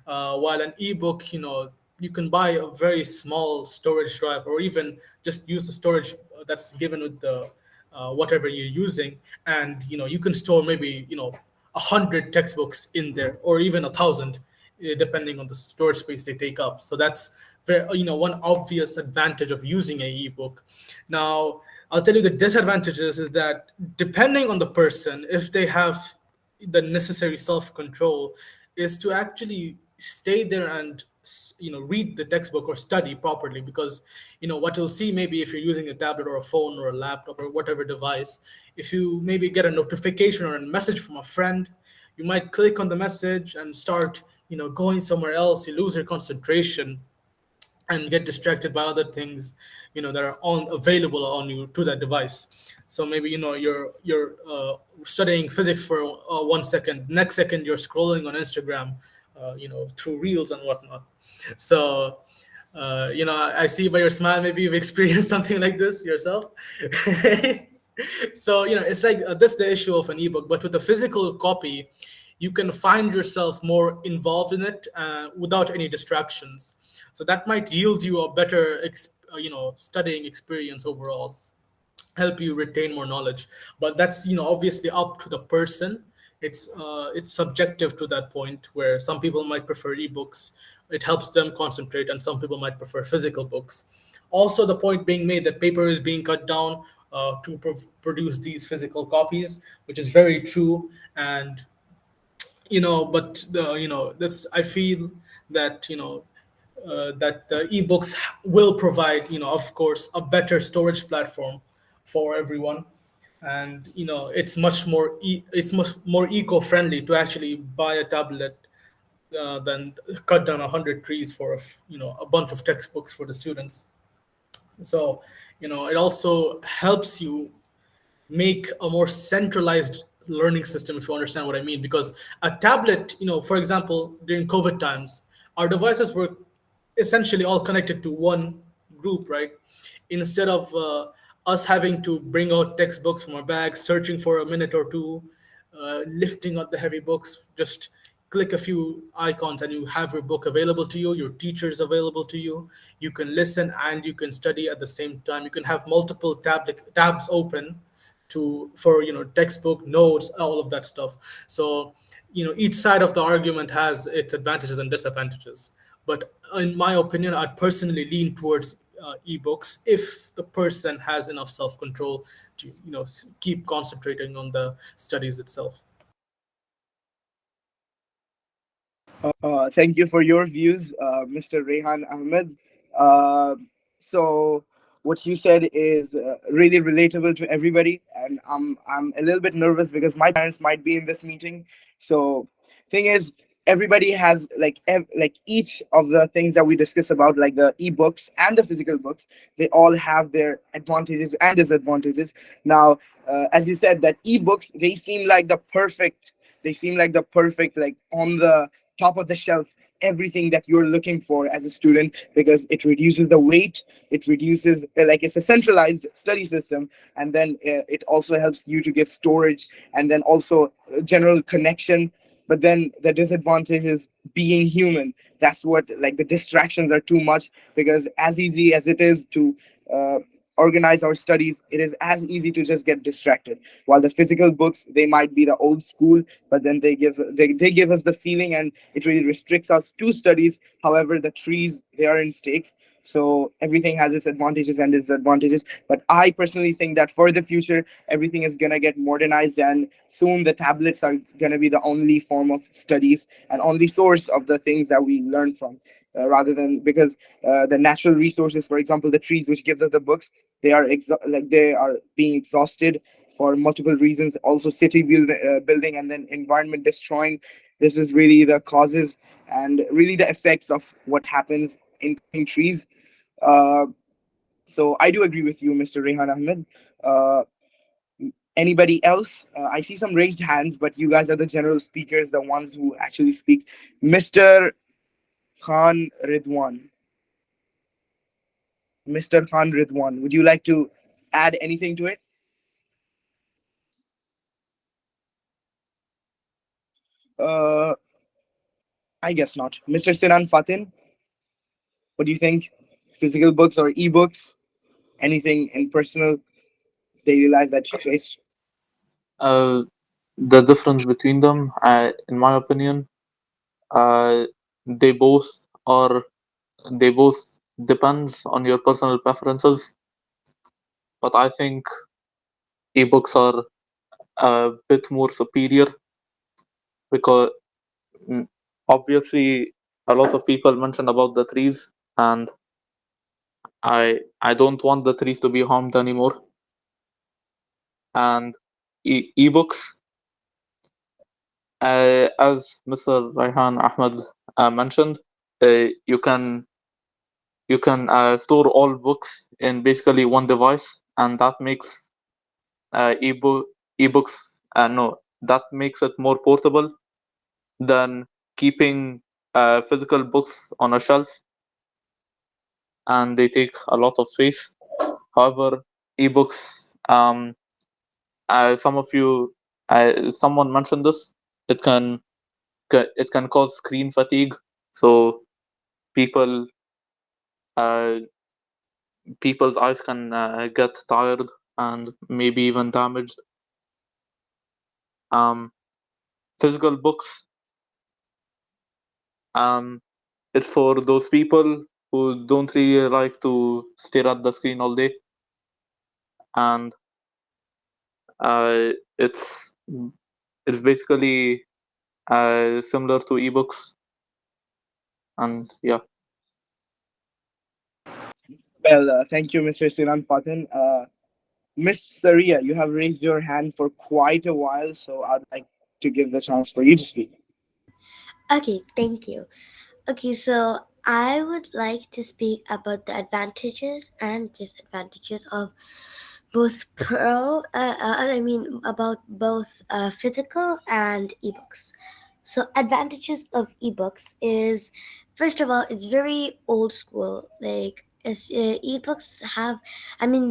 Speaker 10: while an ebook, you can buy a very small storage drive, or even just use the storage that's given with the whatever you're using, and you can store maybe 100 textbooks in there, or even 1,000, depending on the storage space they take up. So that's very, one obvious advantage of using a ebook. Now, I'll tell you the disadvantages is that depending on the person, if they have the necessary self-control, is to actually stay there and read the textbook or study properly, because what you'll see, maybe if you're using a tablet or a phone or a laptop or whatever device, if you maybe get a notification or a message from a friend, you might click on the message and start going somewhere else. You lose your concentration and get distracted by other things that are on available on you to that device. So maybe you're studying physics for 1 second, next second you're scrolling on Instagram, through reels and whatnot. So I see by your smile, maybe you've experienced something like this yourself. So it's like, that's the issue of an ebook. But with a physical copy, you can find yourself more involved in it, without any distractions. So that might yield you a better studying experience overall, help you retain more knowledge. But that's obviously up to the person. It's subjective to that point, where some people might prefer ebooks, it helps them concentrate, and some people might prefer physical books. Also, the point being made that paper is being cut down to produce these physical copies, which is very true. And but this, I feel that that the ebooks will provide, of course, a better storage platform for everyone. And it's much more it's much more eco-friendly to actually buy a tablet than cut down 100 trees for a bunch of textbooks for the students. So it also helps you make a more centralized learning system, if you understand what I mean. Because a tablet, for example, during COVID times, our devices were essentially all connected to one group, right? Instead of us having to bring out textbooks from our bags, searching for a minute or two, lifting up the heavy books, just click a few icons and you have your book available to you, your teachers available to you. You can listen and you can study at the same time. You can have multiple tabs open to for textbook notes, all of that stuff. So each side of the argument has its advantages and disadvantages, but in my opinion, I'd personally lean towards ebooks if the person has enough self-control to keep concentrating on the studies itself.
Speaker 1: Thank you for your views, Mr. Rehan Ahmed. Uh, so, what you said is really relatable to everybody, and I'm a little bit nervous because my parents might be in this meeting. So, thing is, everybody has like each of the things that we discuss about, like the ebooks and the physical books. They all have their advantages and disadvantages. Now, as you said, that ebooks, they seem like the perfect, like on the top of the shelf, everything that you're looking for as a student, because it reduces the weight, it reduces like it's a centralized study system, and then it also helps you to give storage, and then also general connection. But then the disadvantage is being human. That's what, like, the distractions are too much, because as easy as it is to uh, organize our studies, it is as easy to just get distracted. While the physical books, they might be the old school, but then they give us the feeling, and it really restricts us to studies. However, the trees, they are in stake. So everything has its advantages and disadvantages. But I personally think that for the future, everything is gonna get modernized, and soon the tablets are gonna be the only form of studies and only source of the things that we learn from. Rather than, because the natural resources, for example, the trees which gives us the books, they are being exhausted for multiple reasons. Also, building, and then environment destroying. This is really the causes and really the effects of what happens in cutting trees. Uh, so I do agree with you, Mr. Rehan Ahmed. Uh, Anybody else? I see some raised hands, but you guys are the general speakers, the ones who actually speak. Mr. Khan Ridwan. Mr. Khan Ridwan, would you like to add anything to it? Uh, I guess not. Mr. Sinan Fatin, what do you think? Physical books or ebooks? Anything in personal daily life that you faced?
Speaker 8: Uh, the difference between them, in my opinion, uh, they both are they both depends on your personal preferences. But I think ebooks are a bit more superior because mm, obviously a lot of people mention about the trees, and I don't want the trees to be harmed anymore. And ebooks, as Mr. Raihan Ahmed mentioned, you can store all books in basically one device, and that makes ebooks no that makes it more portable than keeping physical books on a shelf, and they take a lot of space. However, ebooks, some of you, someone mentioned this. It can it can cause screen fatigue, so people uh, people's eyes can get tired and maybe even damaged. Um, Physical books, um, it's for those people who don't really like to stare at the screen all day, and uh, it's it's basically similar to ebooks. And yeah.
Speaker 1: Well, thank you, Mr. Sinan Fathin. Miss Saria, you have raised your hand for quite a while, so I'd like to give the chance for you to speak.
Speaker 4: Okay, thank you. Okay, so I would like to speak about the advantages and disadvantages of both about both physical and ebooks. So, advantages of ebooks is, first of all, it's very old school. Like, ebooks have,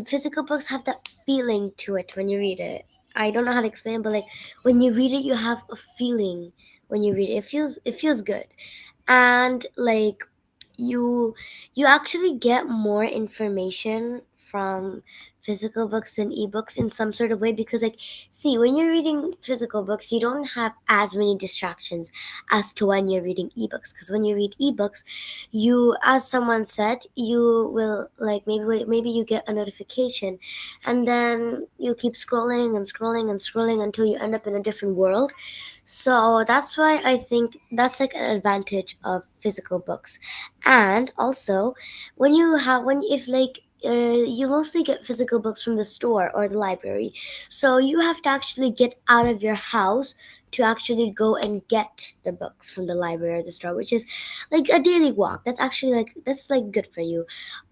Speaker 4: physical books have that feeling to it when you read it. I don't know how to explain it, but like when you read it, you have a feeling when you read it. It feels good, and like you you actually get more information from physical books and ebooks in some sort of way, because like, see, when you're reading physical books you don't have as many distractions as to when you're reading ebooks, because when you read ebooks, you, as someone said, you will like, maybe you get a notification and then you keep scrolling and scrolling and scrolling until you end up in a different world. So that's why I think that's like an advantage of physical books. And also, when if like you mostly get physical books from the store or the library, so you have to actually get out of your house to actually go and get the books from the library or the store, which is like a daily walk. That's like good for you.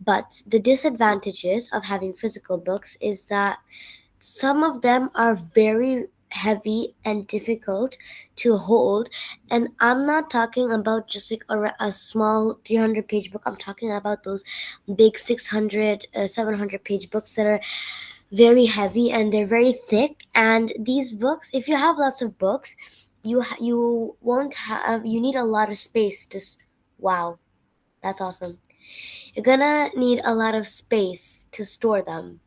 Speaker 4: But the disadvantages of having physical books is that some of them are very heavy and difficult to hold. And I'm not talking about just like a small 300-page book. I'm talking about those big 600, 700-page books that are very heavy and they're very thick. And these books, if you have lots of books, you won't have, you need a lot of space to wow, that's awesome. You're gonna need a lot of space to store them.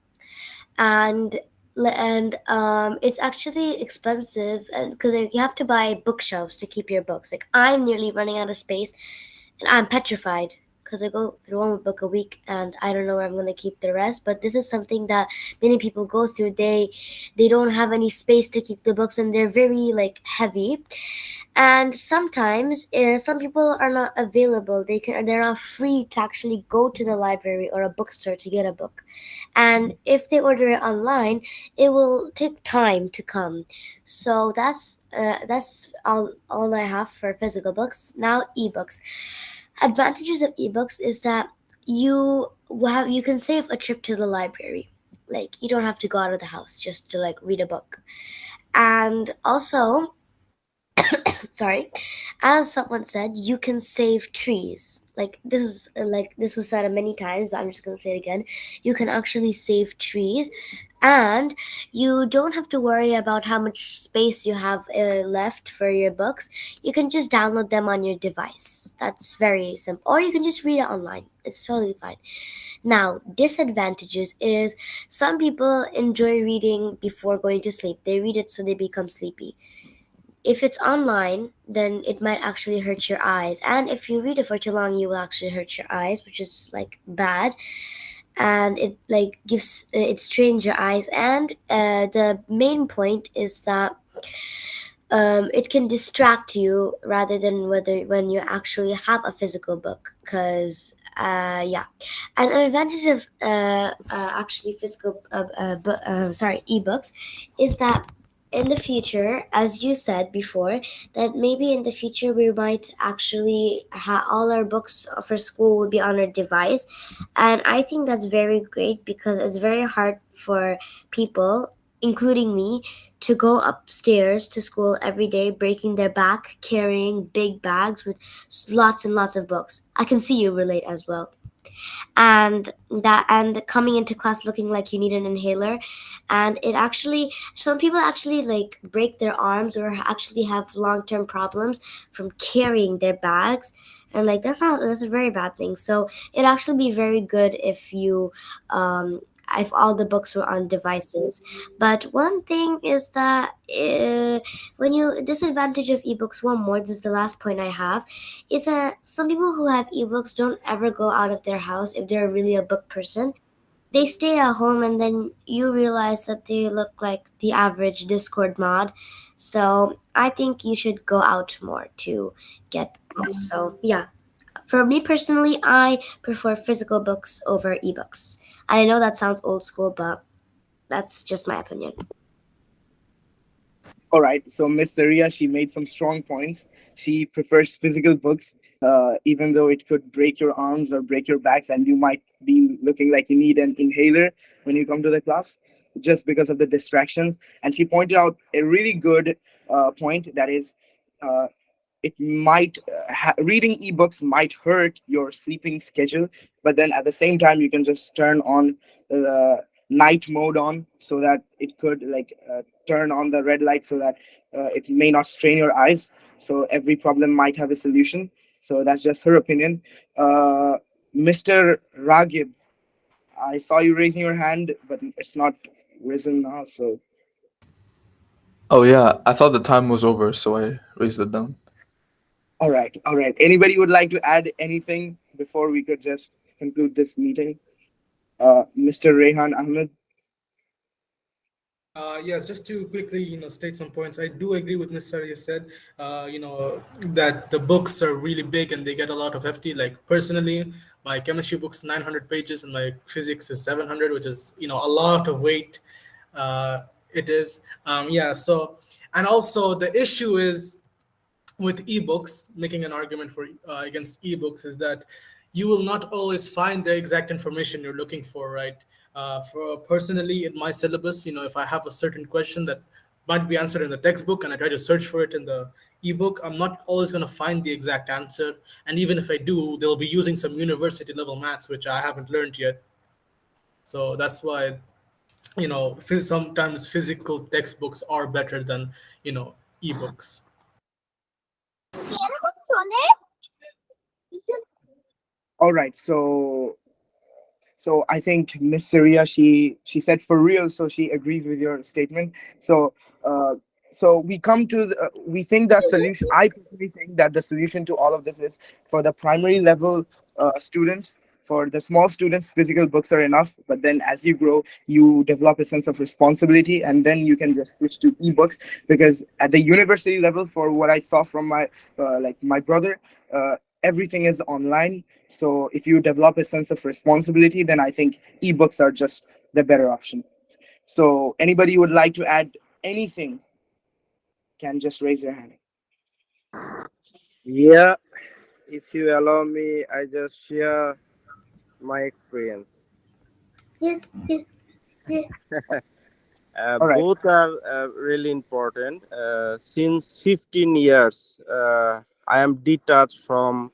Speaker 4: And it's actually expensive, and because like, you have to buy bookshelves to keep your books. Like, I'm nearly running out of space and I'm petrified because I go through one book a week and I don't know where I'm going to keep the rest. But this is something that many people go through. They don't have any space to keep the books and they're very like heavy. And sometimes some people are not available. They're not free to actually go to the library or a bookstore to get a book. And if they order it online, it will take time to come. So that's all I have for physical books. Now, ebooks. Advantages of ebooks is that you can save a trip to the library. Like, you don't have to go out of the house just to like read a book. And also, sorry, as someone said, you can save trees. Like, this was said many times, but I'm just going to say it again. You can actually save trees, and you don't have to worry about how much space you have left for your books. You can just download them on your device. That's very simple. Or you can just read it online. It's totally fine. Now, disadvantages is some people enjoy reading before going to sleep. They read it so they become sleepy. If it's online, then it might actually hurt your eyes. And if you read it for too long, you will actually hurt your eyes, which is like bad. And it like gives it strains your eyes. And the main point is that it can distract you rather than whether when you actually have a physical book. Because yeah, and an advantage of actually physical sorry, ebooks is that in the future, as you said before, that maybe in the future we might actually all our books for school will be on our device. And I think that's very great because it's very hard for people, including me, to go upstairs to school every day, breaking their back, carrying big bags with lots and lots of books. I can see you relate as well. And coming into class looking like you need an inhaler, and it actually, some people actually like break their arms or actually have long-term problems from carrying their bags. And like, that's a very bad thing. So it'd actually be very good um if all the books were on devices. But one thing is that when you disadvantage of ebooks, one more, this is the last point I have, is that some people who have ebooks don't ever go out of their house if they're really a book person. they stay at home and then you realize that they look like the average Discord mod. So I think you should go out more to get books. So yeah, for me personally, I prefer physical books over ebooks. I know that sounds old school, but that's just my opinion.
Speaker 1: All right. So Miss Saria, she made some strong points. She prefers physical books, even though it could break your arms or break your backs, and you might be looking like you need an inhaler when you come to the class, just because of the distractions. And she pointed out a really good point, that is, uh, it might reading ebooks might hurt your sleeping schedule, but then at the same time you can just turn on the night mode on, so that it could turn on the red light, so that it may not strain your eyes. So every problem might have a solution. So that's just her opinion. uh, Mr. Ragib, I saw you raising your hand, but it's not risen now. So
Speaker 7: Oh yeah, I thought the time was over, so I raised it down.
Speaker 1: all right, all right, anybody would like to add anything before we could just conclude this meeting? Mr. Rehan Ahmed.
Speaker 10: Yes, just to quickly, state some points. I do agree with Mr. Saria said, that the books are really big and they get a lot of FT. Like personally, my chemistry book's 900 pages and my physics is 700, which is, a lot of weight. Uh, it is. Yeah. So, and also the issue is with ebooks, making an argument for against ebooks is that you will not always find the exact information you're looking for, right? For personally, in my syllabus, if I have a certain question that might be answered in the textbook and I try to search for it in the ebook, I'm not always going to find the exact answer. And even if I do, they'll be using some university level maths which I haven't learned yet. So that's why, sometimes physical textbooks are better than, ebooks.
Speaker 1: All right, so I think Miss Syria, she said for real, so she agrees with your statement. So uh, so we come to we think that solution. I personally think that the solution to all of this is for the primary level students. For the small students, physical books are enough. But then, as you grow, you develop a sense of responsibility, and then you can just switch to ebooks. Because at the university level, for what I saw from my my brother, everything is online. So if you develop a sense of responsibility, then I think ebooks are just the better option. So anybody would like to add anything can just raise their hand.
Speaker 11: Yeah, if you allow me, I just share my experience.
Speaker 4: Yes, yes, yes.
Speaker 1: All right.
Speaker 11: Both are really important. Since 15 years, I am detached from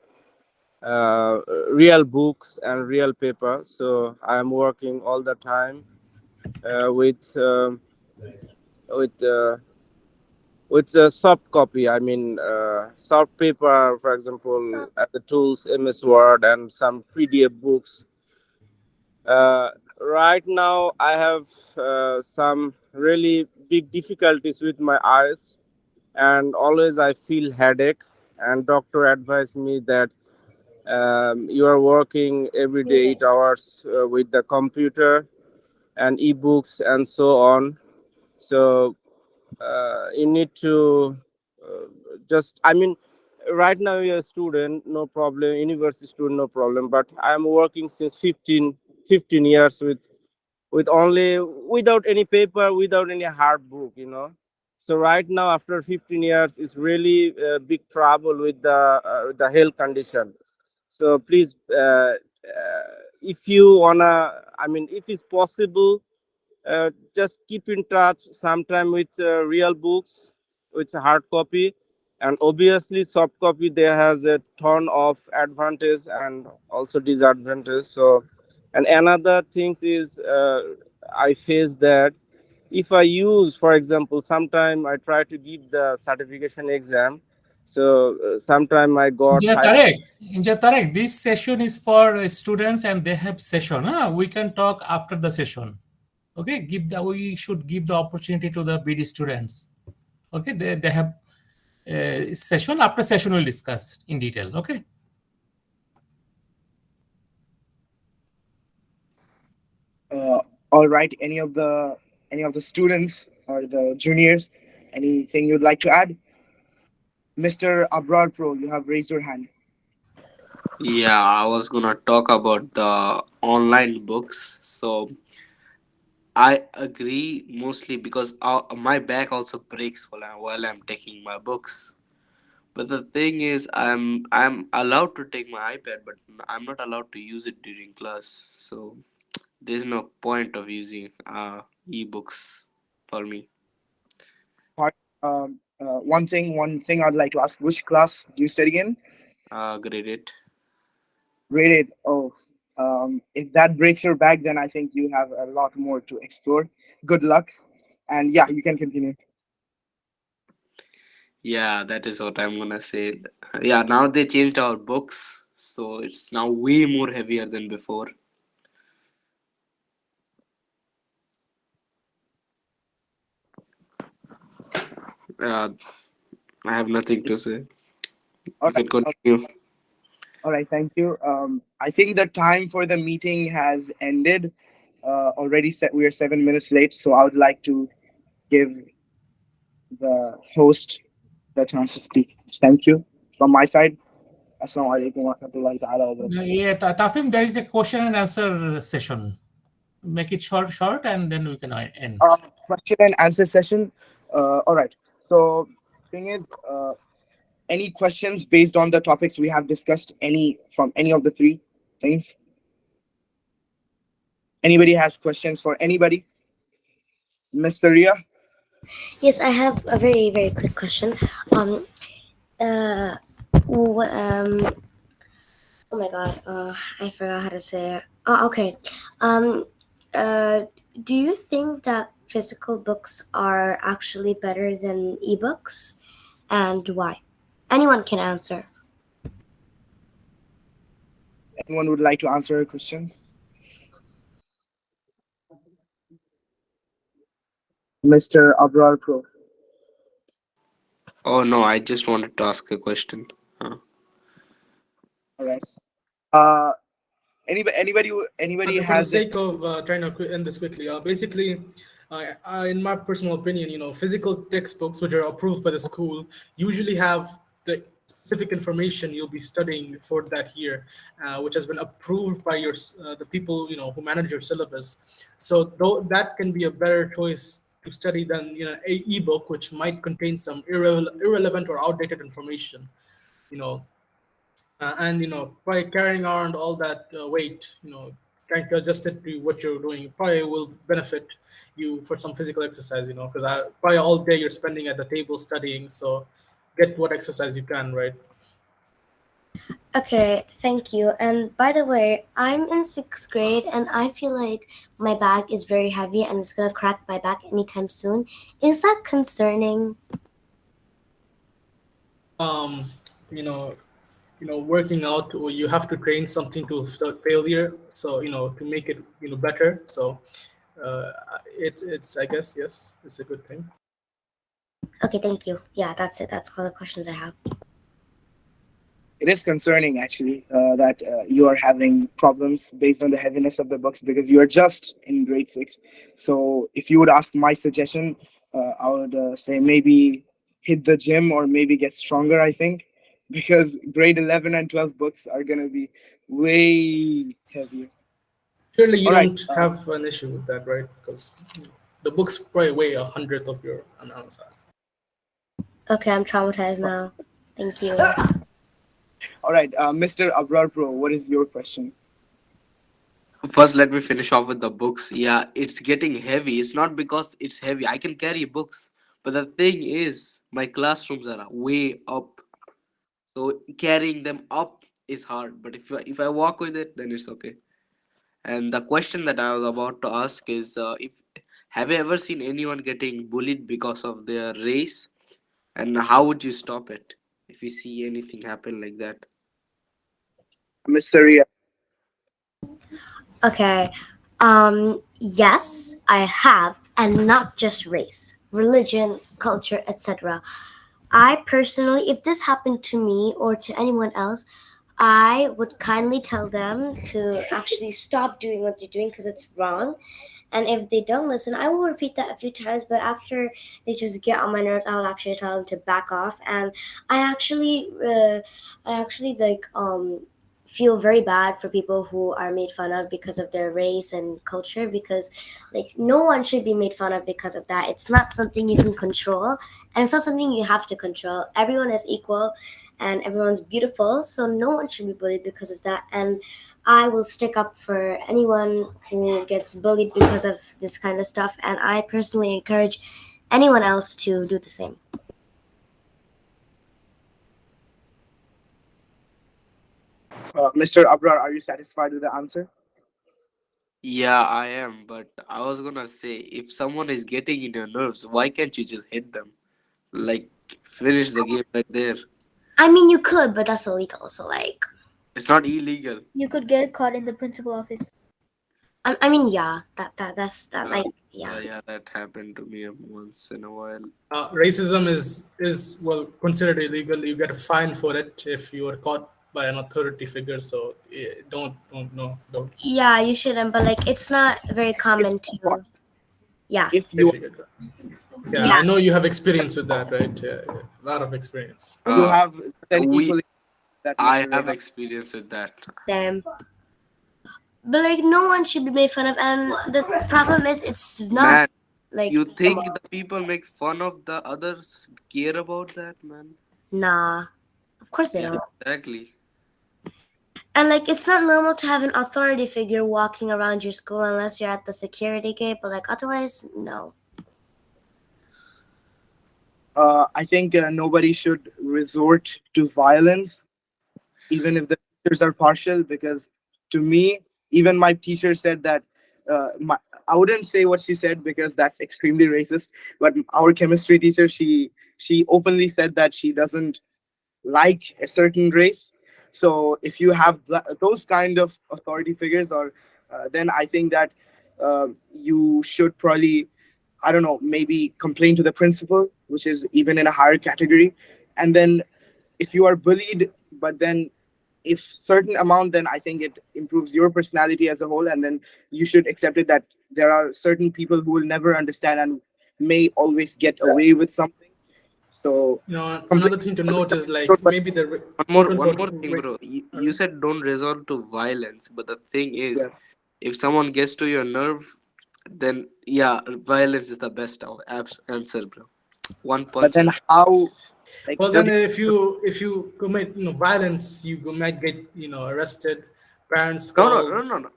Speaker 11: uh, real books and real paper. So I am working all the time with soft copy. I mean, soft paper, for example, at the tools, MS Word, and some PDF books. Uh, right now, I have some really big difficulties with my eyes, and always I feel headache. And doctor advised me that you are working every day 8 hours with the computer and ebooks and so on. So you need to just, I mean, right now you're a student, no problem, university student, no problem. But I'm working since 15 years with only, without any paper, without any hard book, So right now, after 15 years, it's really big trouble with the health condition. So please, if you wanna, I mean, if it's possible, just keep in touch sometime with real books, with hard copy, and obviously soft copy. There has a ton of advantage and also disadvantage. So, and another things is I face that if I use, for example, sometime I try to give the certification exam. So sometime I got
Speaker 2: Engineer
Speaker 11: high.
Speaker 2: Tarek, Engineer Tarek, this session is for students and they have session. We can talk after the session. Okay, we should give the opportunity to the BD students. Okay, they have session. After session, we'll discuss in detail. Okay.
Speaker 1: All right. Any of the students or the juniors, anything you'd like to add? Mr. Abrar Pro, you have raised your hand.
Speaker 9: Yeah, I was gonna talk about the online books. So I agree mostly because my back also breaks while I'm taking my books. But the thing is, I'm allowed to take my iPad, but I'm not allowed to use it during class. So there's no point of using ebooks for me.
Speaker 1: Part one thing I'd like to ask: which class do you study in?
Speaker 9: Grade it.
Speaker 1: Rated. Oh, if that breaks your back, then I think you have a lot more to explore. Good luck, and yeah, you can continue.
Speaker 9: Yeah, that is what I'm gonna say. Yeah, now they changed our books, so it's now way more heavier than before. Uh, I have nothing to say.
Speaker 1: All
Speaker 9: You
Speaker 1: right.
Speaker 9: can continue.
Speaker 1: All right. Thank you. I think the time for the meeting has ended. Already set. We are 7 minutes late, so I would like to give the host the chance to speak. Thank you from my side. Assalamu alaikum wa rahmatullahi ta'ala wa barakatuh.
Speaker 2: Yeah, Tafim, there is a question and answer session. Make it short, and then we can end.
Speaker 1: Question and answer session. All right. So, thing is, any questions based on the topics we have discussed? Any from any of the three things? Anybody has questions for anybody? Mr. Ria?
Speaker 4: Yes, I have a very, very quick question. Um, uh, what, oh my God, I forgot how to say it. Oh, okay. Um, uh, do you think that physical books are actually better than ebooks, and why? Anyone can answer.
Speaker 1: Anyone would like to answer a question? Mr. Abrar Pro.
Speaker 9: Oh no, I just wanted to ask a question.
Speaker 1: All right. Uh, anybody
Speaker 10: Okay, for the
Speaker 1: has it?
Speaker 10: sake of trying to end this quickly, basically, in my personal opinion, physical textbooks which are approved by the school usually have the specific information you'll be studying for that year, which has been approved by the people who manage your syllabus. So though that can be a better choice to study than a ebook which might contain some irrelevant or outdated information. You know, and by carrying around all that weight, trying to adjust it to what you're doing probably will benefit you for some physical exercise, because probably all day you're spending at the table studying, so get what exercise you can, right?
Speaker 4: Okay, thank you. And by the way, I'm in sixth grade and I feel like my bag is very heavy and it's gonna crack my back anytime soon. Is that concerning?
Speaker 10: um you know Working out, or you have to train something to start failure, so to make it better. So uh, it's, I guess, yes, it's a good thing.
Speaker 4: Okay, thank you. Yeah, that's it. That's all the questions I have.
Speaker 1: It is concerning actually that you are having problems based on the heaviness of the books because you are just in grade 6. So if you would ask my suggestion, I would say maybe hit the gym or maybe get stronger. I think because grade 11 and 12 books are gonna be way heavier.
Speaker 10: Surely you
Speaker 1: All right.
Speaker 10: don't have an issue with that, right? Because the books probably weigh a hundredth of your analysis.
Speaker 4: Okay, I'm traumatized now. Thank you.
Speaker 1: All right, Mr. Abrar Pro, what is your question?
Speaker 9: First, let me finish off with the books. Yeah, it's getting heavy. It's not because it's heavy. I can carry books, but the thing is, my classrooms are way up, so carrying them up is hard. But if I walk with it, then it's okay. And the question that I was about to ask is, if have you ever seen anyone getting bullied because of their race, and how would you stop it if you see anything happen like that?
Speaker 1: Mr. Ria.
Speaker 4: Okay. Yes, I have, and not just race, religion, culture, etc. I personally, if this happened to me or to anyone else, I would kindly tell them to actually stop doing what they're doing because it's wrong. And if they don't listen, I will repeat that a few times. But after they just get on my nerves, I will actually tell them to back off. And I actually feel very bad for people who are made fun of because of their race and culture, because like no one should be made fun of because of that. It's not something you can control, and it's not something you have to control. Everyone is equal and everyone's beautiful, so no one should be bullied because of that. And I will stick up for anyone who gets bullied because of this kind of stuff, and I personally encourage anyone else to do the same.
Speaker 1: Mr. Abrar, are you satisfied with the answer?
Speaker 9: Yeah, I am, but I was gonna say, if someone is getting in your nerves, why can't you just hit them? Like, finish the game right there.
Speaker 4: I mean, you could, but that's illegal. So like,
Speaker 9: It's not illegal.
Speaker 6: You could get caught in the principal office.
Speaker 4: I mean, yeah, that's that.
Speaker 9: Uh,
Speaker 4: Like,
Speaker 9: yeah,
Speaker 4: yeah.
Speaker 9: yeah, that happened to me once in a while.
Speaker 10: Racism is well considered illegal. You get a fine for it if you are caught by an authority figure. So don't no don't.
Speaker 4: Yeah, you shouldn't, but like it's not very
Speaker 1: If
Speaker 4: common
Speaker 1: you
Speaker 4: to.
Speaker 1: are,
Speaker 4: Yeah,
Speaker 1: if
Speaker 10: If
Speaker 1: you
Speaker 10: you get that. Yeah,
Speaker 4: yeah,
Speaker 10: I know you have experience with that, right? Yeah. A lot of experience.
Speaker 1: you
Speaker 9: Uh,
Speaker 1: have then
Speaker 9: we,
Speaker 1: equally that
Speaker 9: I
Speaker 1: Mr.
Speaker 9: have
Speaker 1: Rehan.
Speaker 9: experience with that.
Speaker 4: same. But like, no one should be made fun of, and the problem is, it's not
Speaker 9: Man,
Speaker 4: like
Speaker 9: you think the people make fun of the others care about that, man?
Speaker 4: nah. Of course they
Speaker 9: Yeah,
Speaker 4: don't.
Speaker 9: exactly.
Speaker 4: And like, it's not normal to have an authority figure walking around your school unless you're at the security gate. But like, otherwise, no.
Speaker 1: I think nobody should resort to violence, even if the teachers are partial, because to me, even my teacher said that. I wouldn't say what she said because that's extremely racist. But our chemistry teacher, she openly said that she doesn't like a certain race. So if you have those kind of authority figures, or then I think that you should probably, I don't know, maybe complain to the principal, which is even in a higher category. And then if you are bullied, but then if certain amount, then I think it improves your personality as a whole, and then you should accept it that there are certain people who will never understand and may always get away with something. So
Speaker 10: You know,
Speaker 1: complain,
Speaker 10: another thing to note is like
Speaker 1: but
Speaker 10: maybe the
Speaker 9: More,
Speaker 10: quote
Speaker 9: one
Speaker 10: unquote.
Speaker 9: more thing, bro. You said don't resort to violence, but the thing is,
Speaker 1: yeah.
Speaker 9: if someone gets to your nerve, then yeah, violence is the best answer, bro. One
Speaker 1: But
Speaker 9: punch
Speaker 1: then
Speaker 9: and
Speaker 1: how, like,
Speaker 10: Well,
Speaker 1: does
Speaker 10: then
Speaker 1: it,
Speaker 10: if you commit violence, you might get arrested, parents
Speaker 9: no, no,
Speaker 10: called.
Speaker 9: no, no,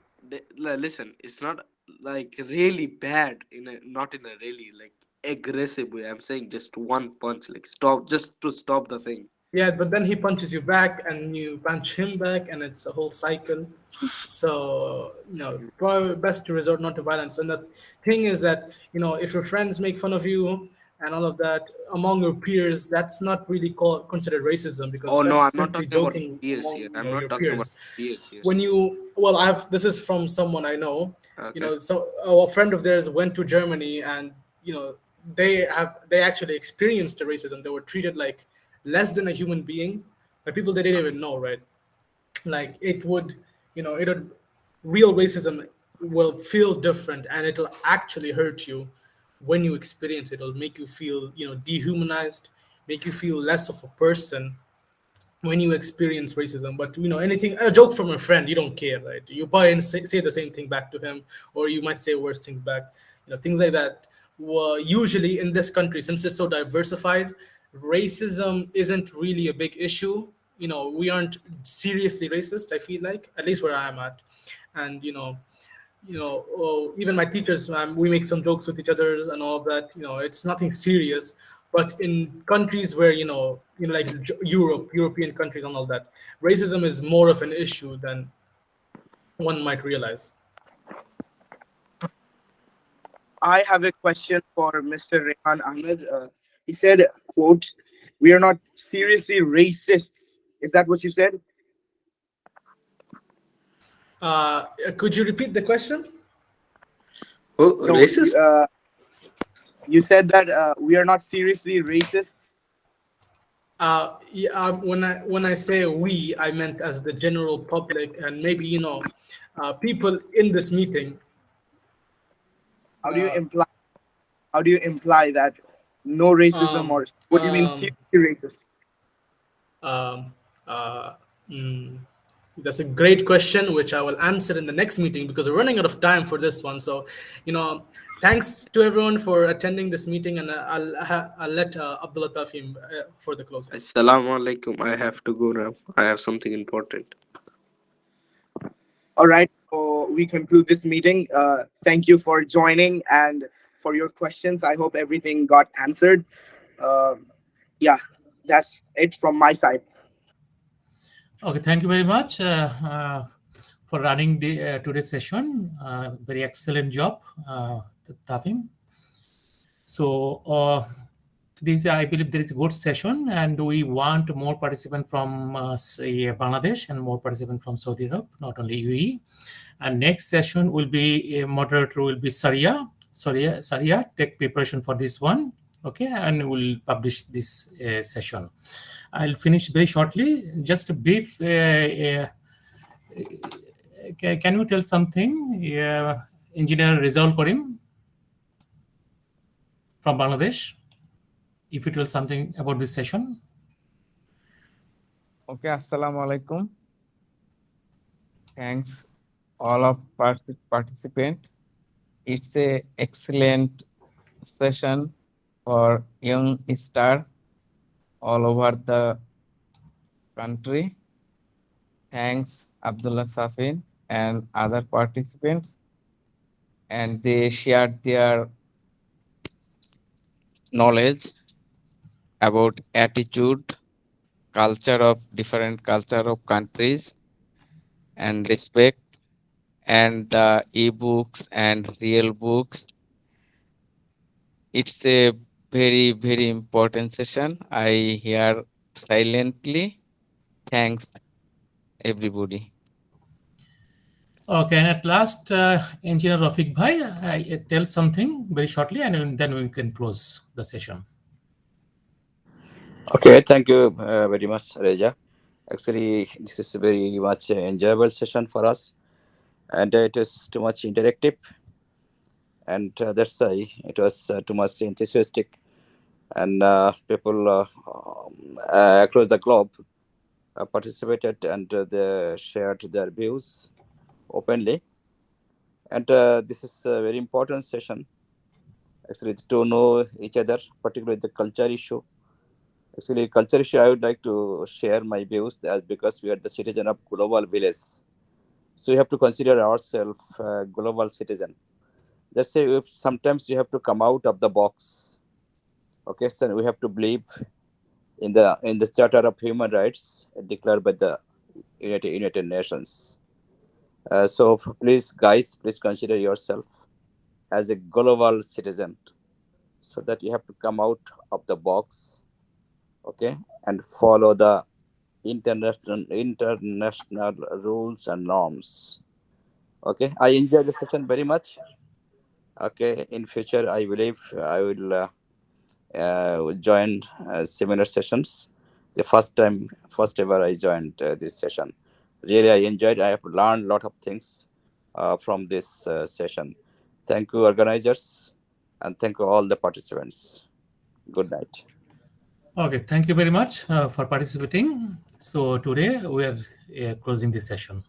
Speaker 9: no. Listen, it's not like really bad in a not in a really like aggressive way. I'm saying just one punch, like stop, just to stop the thing.
Speaker 10: Yeah, but then he punches you back, and you punch him back, and it's a whole cycle. So probably best to resort not to violence. And the thing is that if your friends make fun of you and all of that among your peers, that's not really considered racism, because
Speaker 9: Oh no,
Speaker 10: that's
Speaker 9: I'm not
Speaker 10: simply
Speaker 9: talking about
Speaker 10: joking
Speaker 9: peers
Speaker 10: among
Speaker 9: here. I'm
Speaker 10: your
Speaker 9: not talking about
Speaker 10: peers.
Speaker 9: peers here.
Speaker 10: When you well, I've this is from someone I know.
Speaker 9: Okay.
Speaker 10: So a friend of theirs went to Germany, and they actually experienced the racism. They were treated like less than a human being by people they didn't even know, right? Like it would real racism will feel different, and it'll actually hurt you when you experience it. It'll make you feel dehumanized, make you feel less of a person when you experience racism. But anything, a joke from a friend, you don't care, right? You probably say the same thing back to him, or you might say worse things back. Things like that. Well, usually in this country, since it's so diversified, racism isn't really a big issue. We aren't seriously racist, I feel like, at least where I'm at. And even my teachers, we make some jokes with each other and all of that. It's nothing serious. But in countries where like European countries and all that, racism is more of an issue than one might realize.
Speaker 1: I have a question for Mr. Rehan Ahmed. He said, quote, "We are not seriously racists." Is that what you said?
Speaker 10: Could you repeat the question?
Speaker 9: Oh,
Speaker 1: No,
Speaker 9: racist?
Speaker 1: you said that we are not seriously racists.
Speaker 10: Yeah, when I say we, I meant as the general public and maybe people in this meeting.
Speaker 1: How do you
Speaker 10: Uh,
Speaker 1: imply? How do you imply that no racism,
Speaker 10: um,
Speaker 1: or what do you mean
Speaker 10: um,
Speaker 1: seriously racist?
Speaker 10: um, uh, mm, that's a great question, which I will answer in the next meeting because we're running out of time for this one. So, thanks to everyone for attending this meeting, and I'll let Abdullah Tafim for the closing.
Speaker 9: Assalamu alaikum. I have to go now. I have something important.
Speaker 1: All right. So we conclude this meeting. Thank you for joining and for your questions. I hope everything got answered. Uh, yeah, that's it from my side.
Speaker 2: Okay, thank you very much for running the today's session. Very excellent job, Tafim. So this, I believe, there is a good session, and we want more participants from say Bangladesh and more participants from Saudi Arab, not only UAE. And next session will be a moderator will be Saria. Take preparation for this one. Okay, and we'll publish this session. I'll finish very shortly. Just a brief. Can you tell something, Engineer Rizal Karim from Bangladesh? If you tell something about this session.
Speaker 11: Okay, assalamu alaikum. Thanks all of participant. It's a excellent session for young star all over the country. Thanks Abdullah Safin and other participants, and they shared their knowledge about attitude, culture of different culture of countries, and respect, and the e-books and real books. It's a very, very important session. I hear silently. Thanks, everybody.
Speaker 2: Okay, and at last, Engineer Rafiq Bhai, tell something very shortly, and then we can close the session.
Speaker 12: Okay, thank you very much, Reja. Actually, this is a very much enjoyable session for us, and it is too much interactive, and that's why it was too much enthusiastic, and people across the globe participated, and they shared their views openly, and this is a very important session. Actually, to know each other, particularly the culture issue. Actually, culture issue, I would like to share my views as because we are the citizen of global village. So we have to consider ourselves global citizen. Let's say if sometimes you have to come out of the box. Okay, so we have to believe in the Charter of Human Rights declared by the United Nations. So please, guys, please consider yourself as a global citizen, so that you have to come out of the box, okay, and follow the international rules and norms. Okay, I enjoyed the session very much. Okay, in future I believe I will join similar sessions. The first ever I joined this session. Really, I enjoyed. I have learned a lot of things from this session. Thank you, organizers, and thank you all the participants. Good night.
Speaker 2: Okay, thank you very much for participating. So today we are closing this session.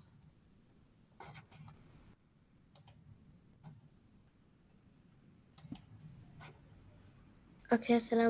Speaker 4: Okay, assalamu